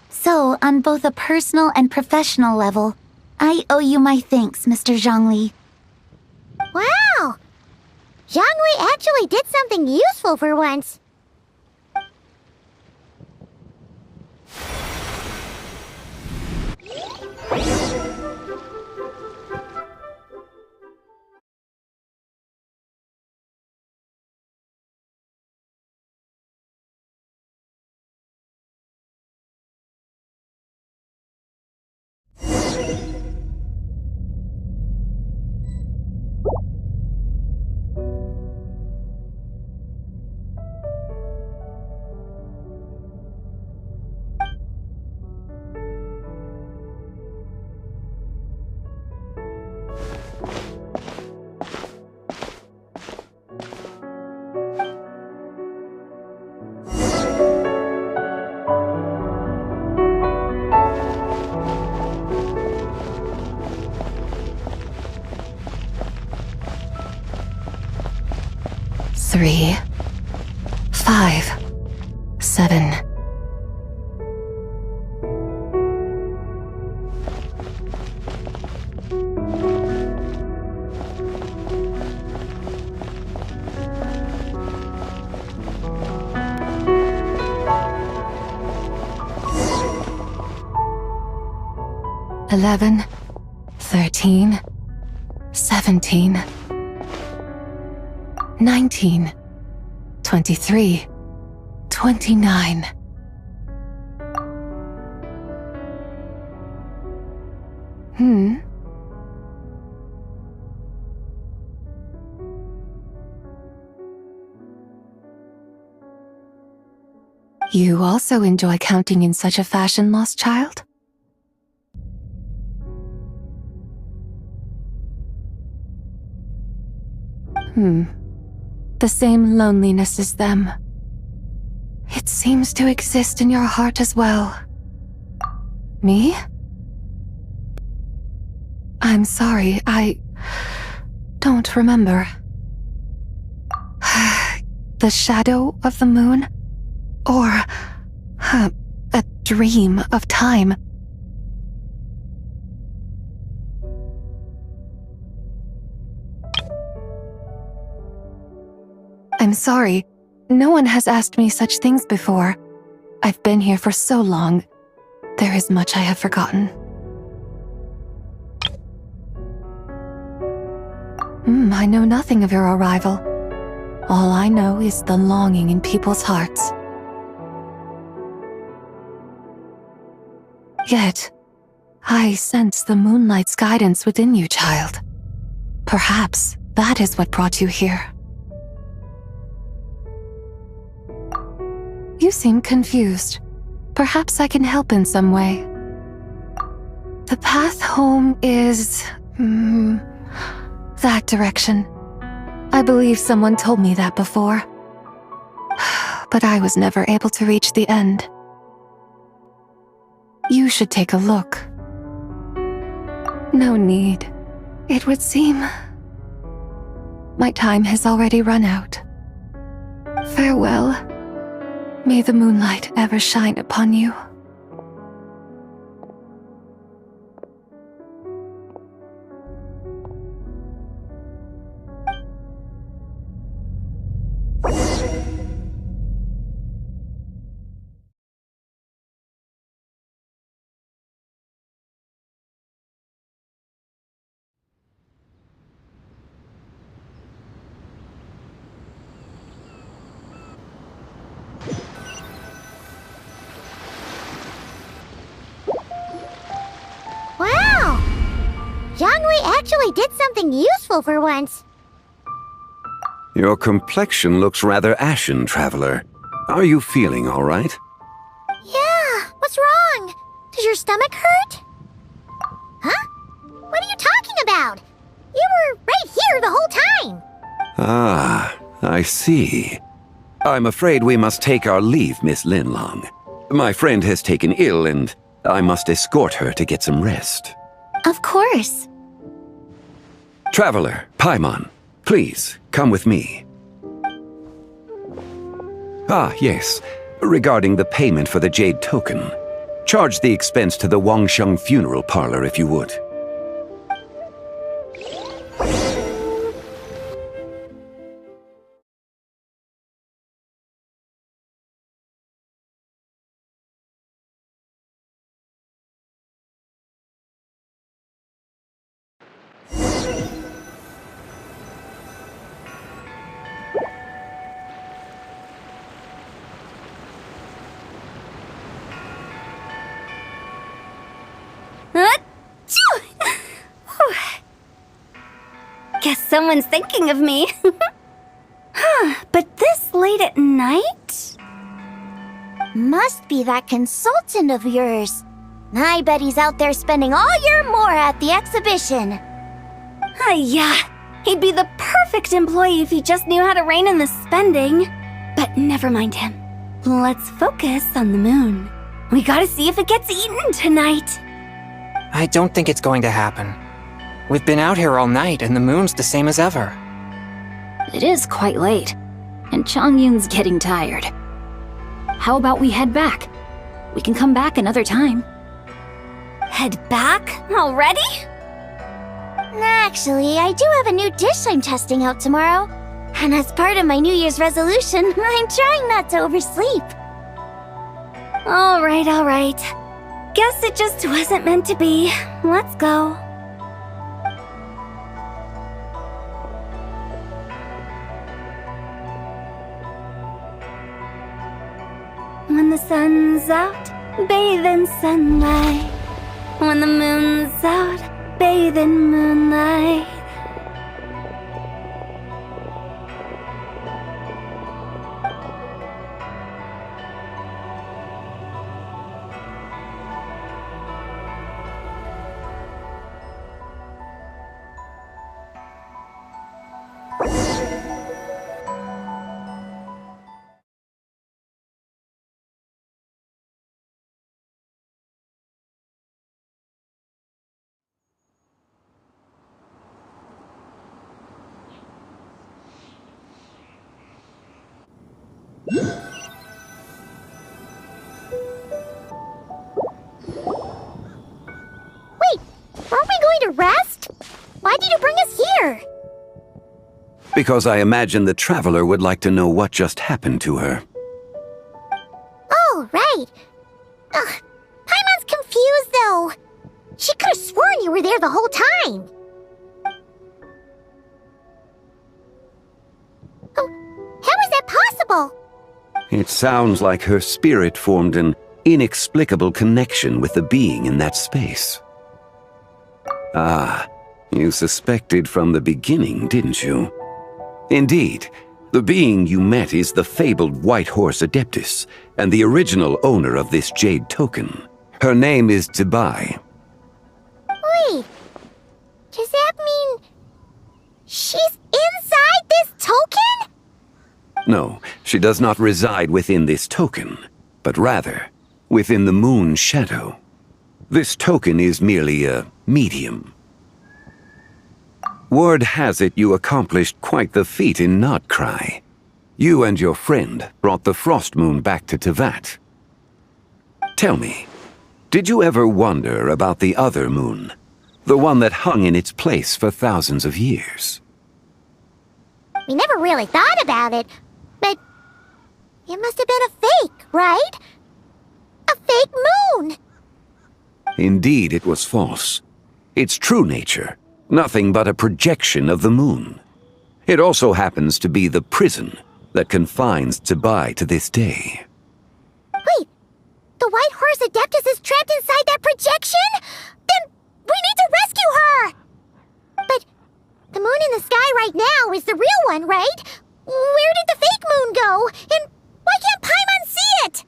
So, on both a personal and professional level, I owe you my thanks, Mr. Zhongli. Wow! Zhongli actually did something useful for once. Three, 5, 7. Eleven, 13, 17, 19, 23, 29. You also enjoy counting in such a fashion, lost child? The same loneliness as them. It seems to exist in your heart as well. Me? I'm sorry, I don't remember. The shadow of the moon? Or a dream of time? I'm sorry. No one has asked me such things before. I've been here for so long. There is much I have forgotten. I know nothing of your arrival. All I know is the longing in people's hearts. Yet, I sense the moonlight's guidance within you, child. Perhaps that is what brought you here. You seem confused. Perhaps I can help in some way. The path home is... that direction. I believe someone told me that before. But I was never able to reach the end. You should take a look. No need. It would seem... my time has already run out. Farewell. May the moonlight ever shine upon you. Wow! Zhongli actually did something useful for once. Your complexion looks rather ashen, Traveler. Are you feeling all right? Yeah, what's wrong? Does your stomach hurt? Huh? What are you talking about? You were right here the whole time. Ah, I see. I'm afraid we must take our leave, Miss Linlong. My friend has taken ill and I must escort her to get some rest. Of course. Traveler, Paimon, please, come with me. Ah, yes. Regarding the payment for the jade token. Charge the expense to the Wangsheng funeral parlor if you would. Guess someone's thinking of me. But this late at night? Must be that consultant of yours. I bet he's out there spending all year more at the exhibition. Yeah, he'd be the perfect employee if he just knew how to rein in the spending. But never mind him. Let's focus on the moon. We gotta see if it gets eaten tonight. I don't think it's going to happen. We've been out here all night and the moon's the same as ever. It is quite late, and Chongyun's getting tired. How about we head back? We can come back another time. Head back? Already? Actually, I do have a new dish I'm testing out tomorrow. And as part of my New Year's resolution, I'm trying not to oversleep. All right. Guess it just wasn't meant to be. Let's go. When the sun's out, bathe in sunlight. When the moon's out, bathe in moonlight. Wait, aren't we going to rest? Why did you bring us here? Because I imagine the Traveler would like to know what just happened to her. Oh, right. Ugh, Paimon's confused, though. She could have sworn you were there the whole time. Oh, how is that possible? It sounds like her spirit formed an inexplicable connection with the being in that space. Ah, you suspected from the beginning, didn't you? Indeed, The being you met is the fabled White Horse Adeptus, and the original owner of this jade token. Her name is Zibai. Wait, does that mean she's inside this token? No, she does not reside within this token, but rather within the moon's shadow. This token is merely a medium. Word has it you accomplished quite the feat in Notcry. You and your friend brought the Frost Moon back to Tevat. Tell me, did you ever wonder about the other moon? The one that hung in its place for thousands of years? We never really thought about it, but it must have been a fake, right? A fake moon! Indeed, it was false. Its true nature, nothing but a projection of the moon. It also happens to be the prison that confines Zibai to this day. Wait, the White Horse Adeptus is trapped inside that projection? Then we need to rescue her! But the moon in the sky right now is the real one, right? Where did the fake moon go? And why can't Paimon see it?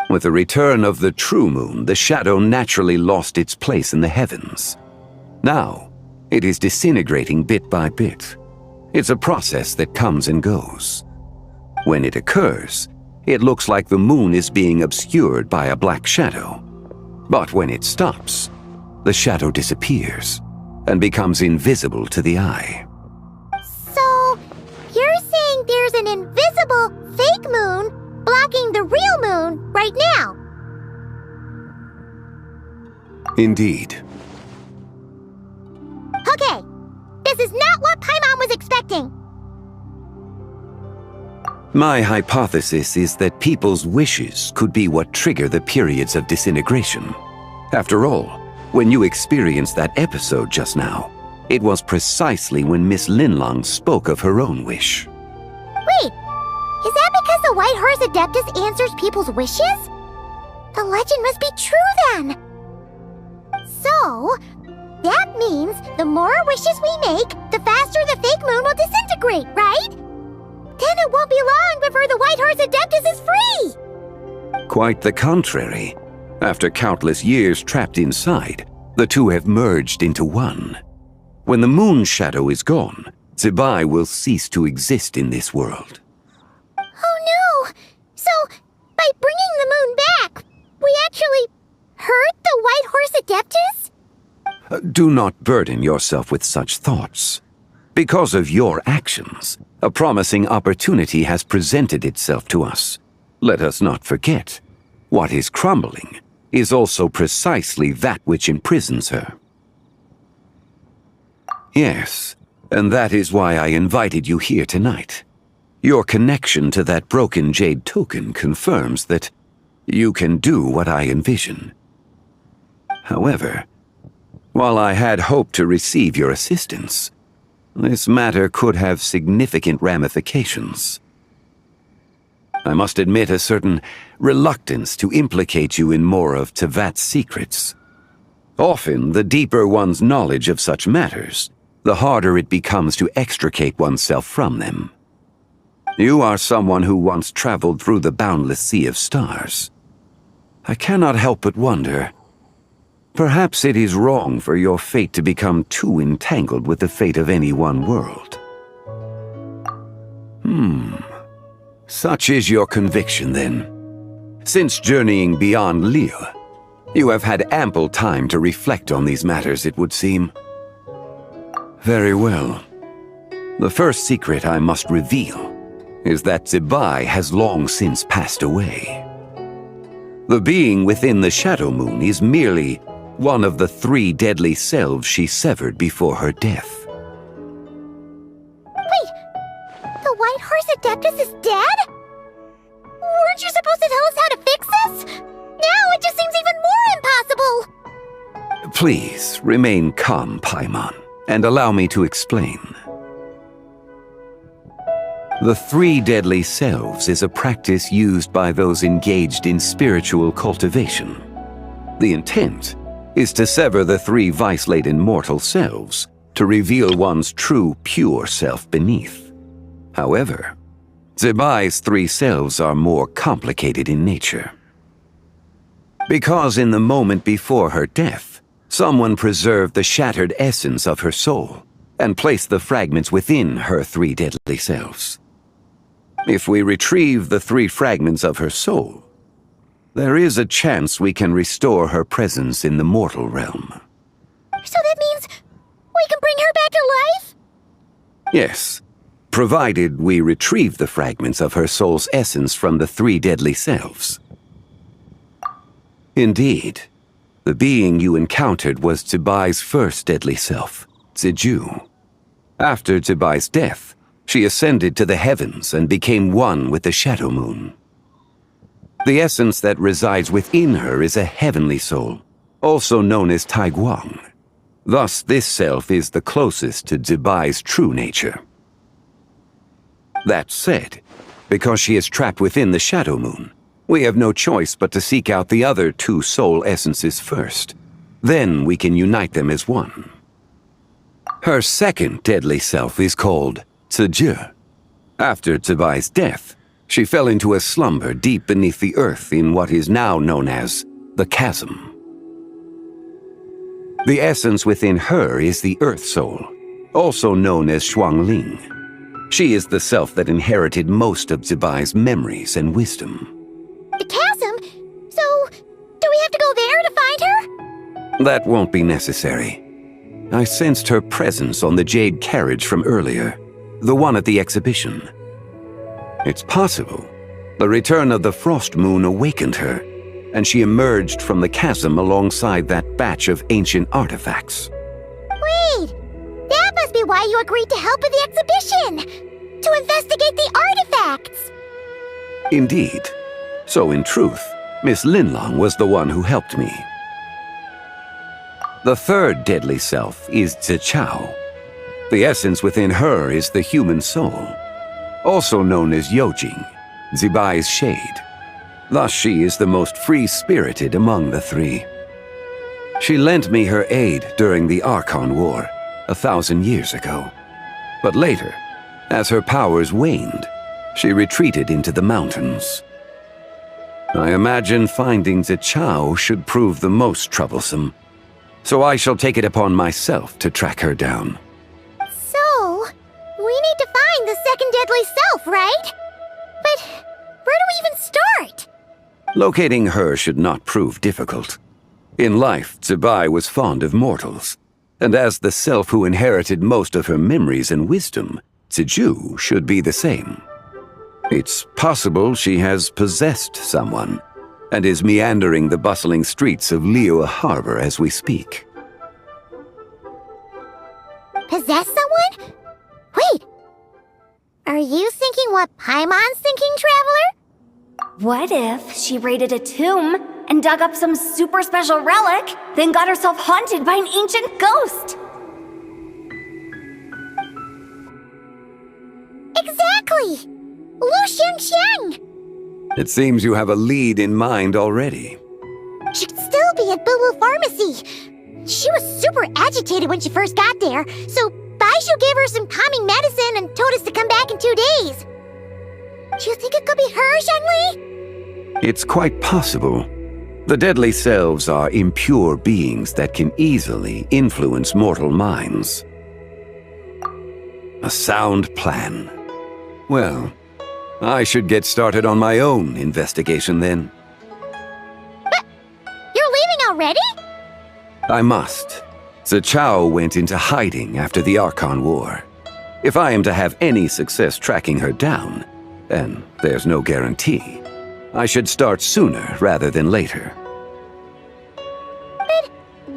With the return of the true moon, the shadow naturally lost its place in the heavens. Now, it is disintegrating bit by bit. It's a process that comes and goes. When it occurs, it looks like the moon is being obscured by a black shadow. But when it stops, the shadow disappears and becomes invisible to the eye. So, you're saying there's an invisible fake moon blocking the real moon right now? Indeed. Okay, this is not what Paimon was expecting. My hypothesis is that people's wishes could be what trigger the periods of disintegration. After all, when you experienced that episode just now, it was precisely when Miss Linlong spoke of her own wish. Wait, is that because the White Horse Adeptus answers people's wishes? The legend must be true then. So, that means the more wishes we make, the faster the fake moon will disintegrate, right? Then it won't be long before the White Horse Adeptus is free! Quite the contrary. After countless years trapped inside, the two have merged into one. When the moon shadow is gone, Zibai will cease to exist in this world. Oh no! So, by bringing the moon back, we actually hurt the White Horse Adeptus? Do not burden yourself with such thoughts. Because of your actions, a promising opportunity has presented itself to us. Let us not forget, what is crumbling is also precisely that which imprisons her. Yes, and that is why I invited you here tonight. Your connection to that broken jade token confirms that you can do what I envision. However, while I had hoped to receive your assistance, this matter could have significant ramifications. I must admit a certain reluctance to implicate you in more of Tevat's secrets. Often, the deeper one's knowledge of such matters, the harder it becomes to extricate oneself from them. You are someone who once traveled through the boundless sea of stars. I cannot help but wonder, perhaps it is wrong for your fate to become too entangled with the fate of any one world. Such is your conviction, then. Since journeying beyond Lille, you have had ample time to reflect on these matters, it would seem. Very well. The first secret I must reveal is that Zibai has long since passed away. The being within the Shadow Moon is merely one of the 3 deadly selves she severed before her death. Wait, the White Horse Adeptus is dead? Weren't you supposed to tell us how to fix this? Now it just seems even more impossible! Please, remain calm, Paimon, and allow me to explain. The 3 deadly selves is a practice used by those engaged in spiritual cultivation. The intent is to sever the 3 vice-laden mortal selves to reveal one's true, pure self beneath. However, Zebai's three selves are more complicated in nature. Because in the moment before her death, someone preserved the shattered essence of her soul and placed the fragments within her three deadly selves. If we retrieve the three fragments of her soul, there is a chance we can restore her presence in the mortal realm. So that means we can bring her back to life? Yes, provided we retrieve the fragments of her soul's essence from the three deadly selves. Indeed, the being you encountered was Zebai's first deadly self, Ziju. After Zebai's death, she ascended to the heavens and became one with the Shadow Moon. The essence that resides within her is a heavenly soul, also known as Taiguang. Thus, this self is the closest to Zebai's true nature. That said, because she is trapped within the Shadow Moon, we have no choice but to seek out the other two soul essences first. Then we can unite them as one. Her second deadly self is called Ziju. After Zebai's death, she fell into a slumber deep beneath the earth in what is now known as the Chasm. The essence within her is the Earth Soul, also known as Xuangling. She is the self that inherited most of Zebai's memories and wisdom. The chasm? So, do we have to go there to find her? That won't be necessary. I sensed her presence on the jade carriage from earlier, the one at the exhibition. It's possible the return of the Frost Moon awakened her, and she emerged from the chasm alongside that batch of ancient artifacts. Wait! That must be why you agreed to help with the exhibition! To investigate the artifacts! Indeed. So in truth, Miss Linlong was the one who helped me. The third deadly self is Zichao. The essence within her is the human soul, also known as Yojing, Zebai's shade. Thus she is the most free-spirited among the three. She lent me her aid during the Archon War 1,000 years ago. But later, as her powers waned, she retreated into the mountains. I imagine finding Zichao should prove the most troublesome, so I shall take it upon myself to track her down. So, we need to find the second deadly self, right? But where do we even start? Locating her should not prove difficult. In life, Zebai was fond of mortals, and as the self who inherited most of her memories and wisdom, Ziju should be the same. It's possible she has possessed someone, and is meandering the bustling streets of Liyue Harbor as we speak. Possess someone? Wait! Are you thinking what Paimon's thinking, Traveler? What if she raided a tomb and dug up some super special relic, then got herself haunted by an ancient ghost? Exactly! Lu Xiangxiang! It seems you have a lead in mind already. She'd still be at Boo Boo Pharmacy. She was super agitated when she first got there, so Baishu gave her some calming medicine and told us to come back in 2 days. Do you think it could be her, Zhengli? It's quite possible. The deadly selves are impure beings that can easily influence mortal minds. A sound plan. Well, I should get started on my own investigation then. But you're leaving already? I must. Zichao went into hiding after the Archon War. If I am to have any success tracking her down, and there's no guarantee, I should start sooner rather than later. But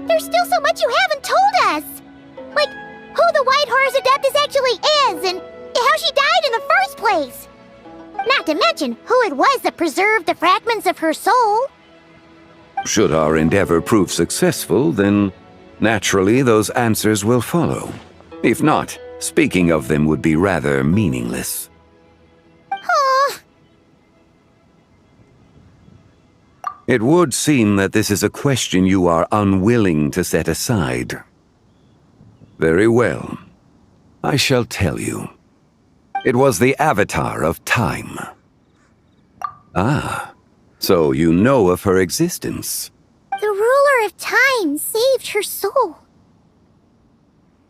there's still so much you haven't told us! Like, who the White Horse Adeptus actually is, and how she died in the first place! Not to mention who it was that preserved the fragments of her soul. Should our endeavor prove successful, then naturally those answers will follow. If not, speaking of them would be rather meaningless. Aww. It would seem that this is a question you are unwilling to set aside. Very well. I shall tell you. It was the Avatar of Time. Ah, so you know of her existence. The ruler of time saved her soul.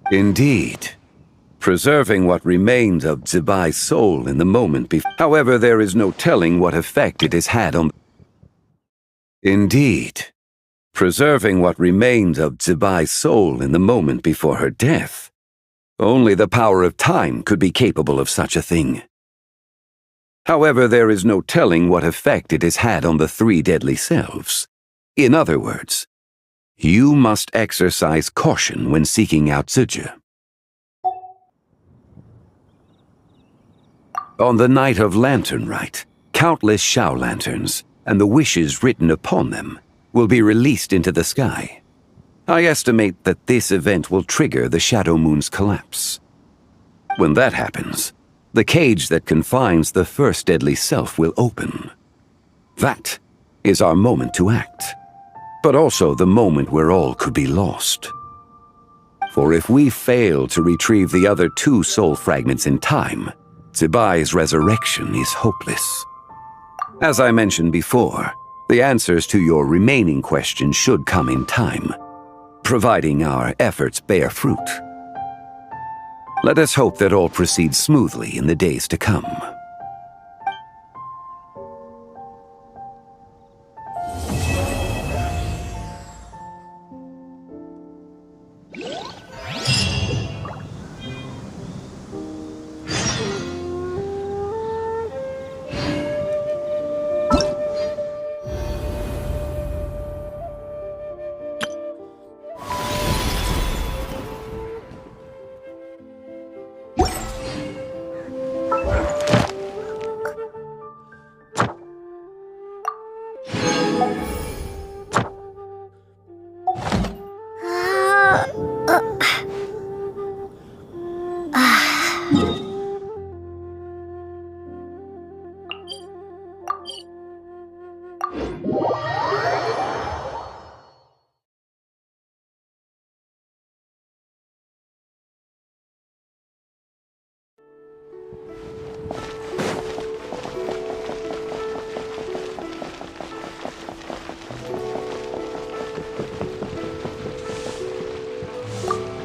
Indeed. Preserving what remains of Zibai's soul in the moment before. However, there is no telling what effect it has had on. Indeed. Preserving what remains of Zibai's soul in the moment before her death. Only the power of time could be capable of such a thing. However, there is no telling what effect it has had on the three deadly selves. In other words, you must exercise caution when seeking out Zhuge. On the night of Lantern Rite, countless Shao lanterns, and the wishes written upon them, will be released into the sky. I estimate that this event will trigger the Shadow Moon's collapse. When that happens, the cage that confines the first deadly self will open. That is our moment to act, but also the moment where all could be lost. For if we fail to retrieve the other two soul fragments in time, Zibai's resurrection is hopeless. As I mentioned before, the answers to your remaining questions should come in time, providing our efforts bear fruit. Let us hope that all proceeds smoothly in the days to come.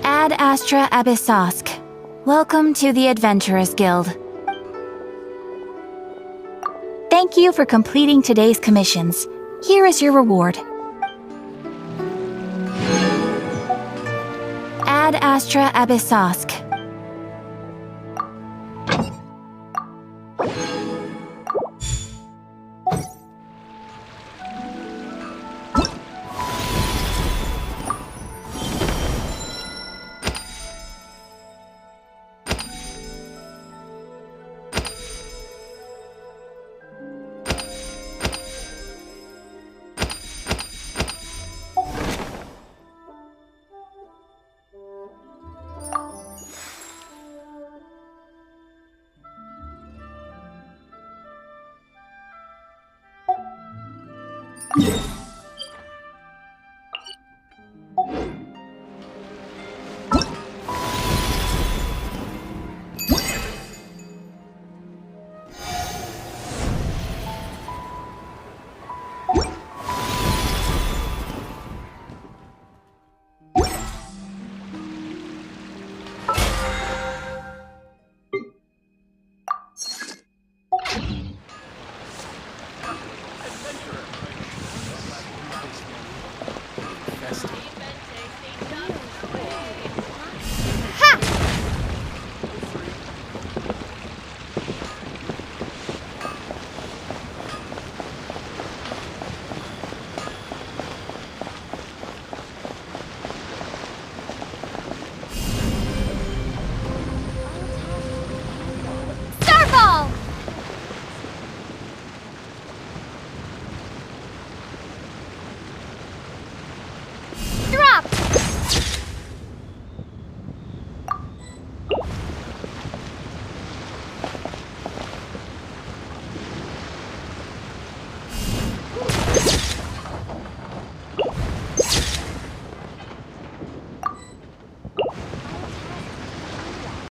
Ad Astra Abyssosk. Welcome to the Adventurers Guild. Thank you for completing today's commissions. Here is your reward. Ad Astra Abyssosk. Yeah.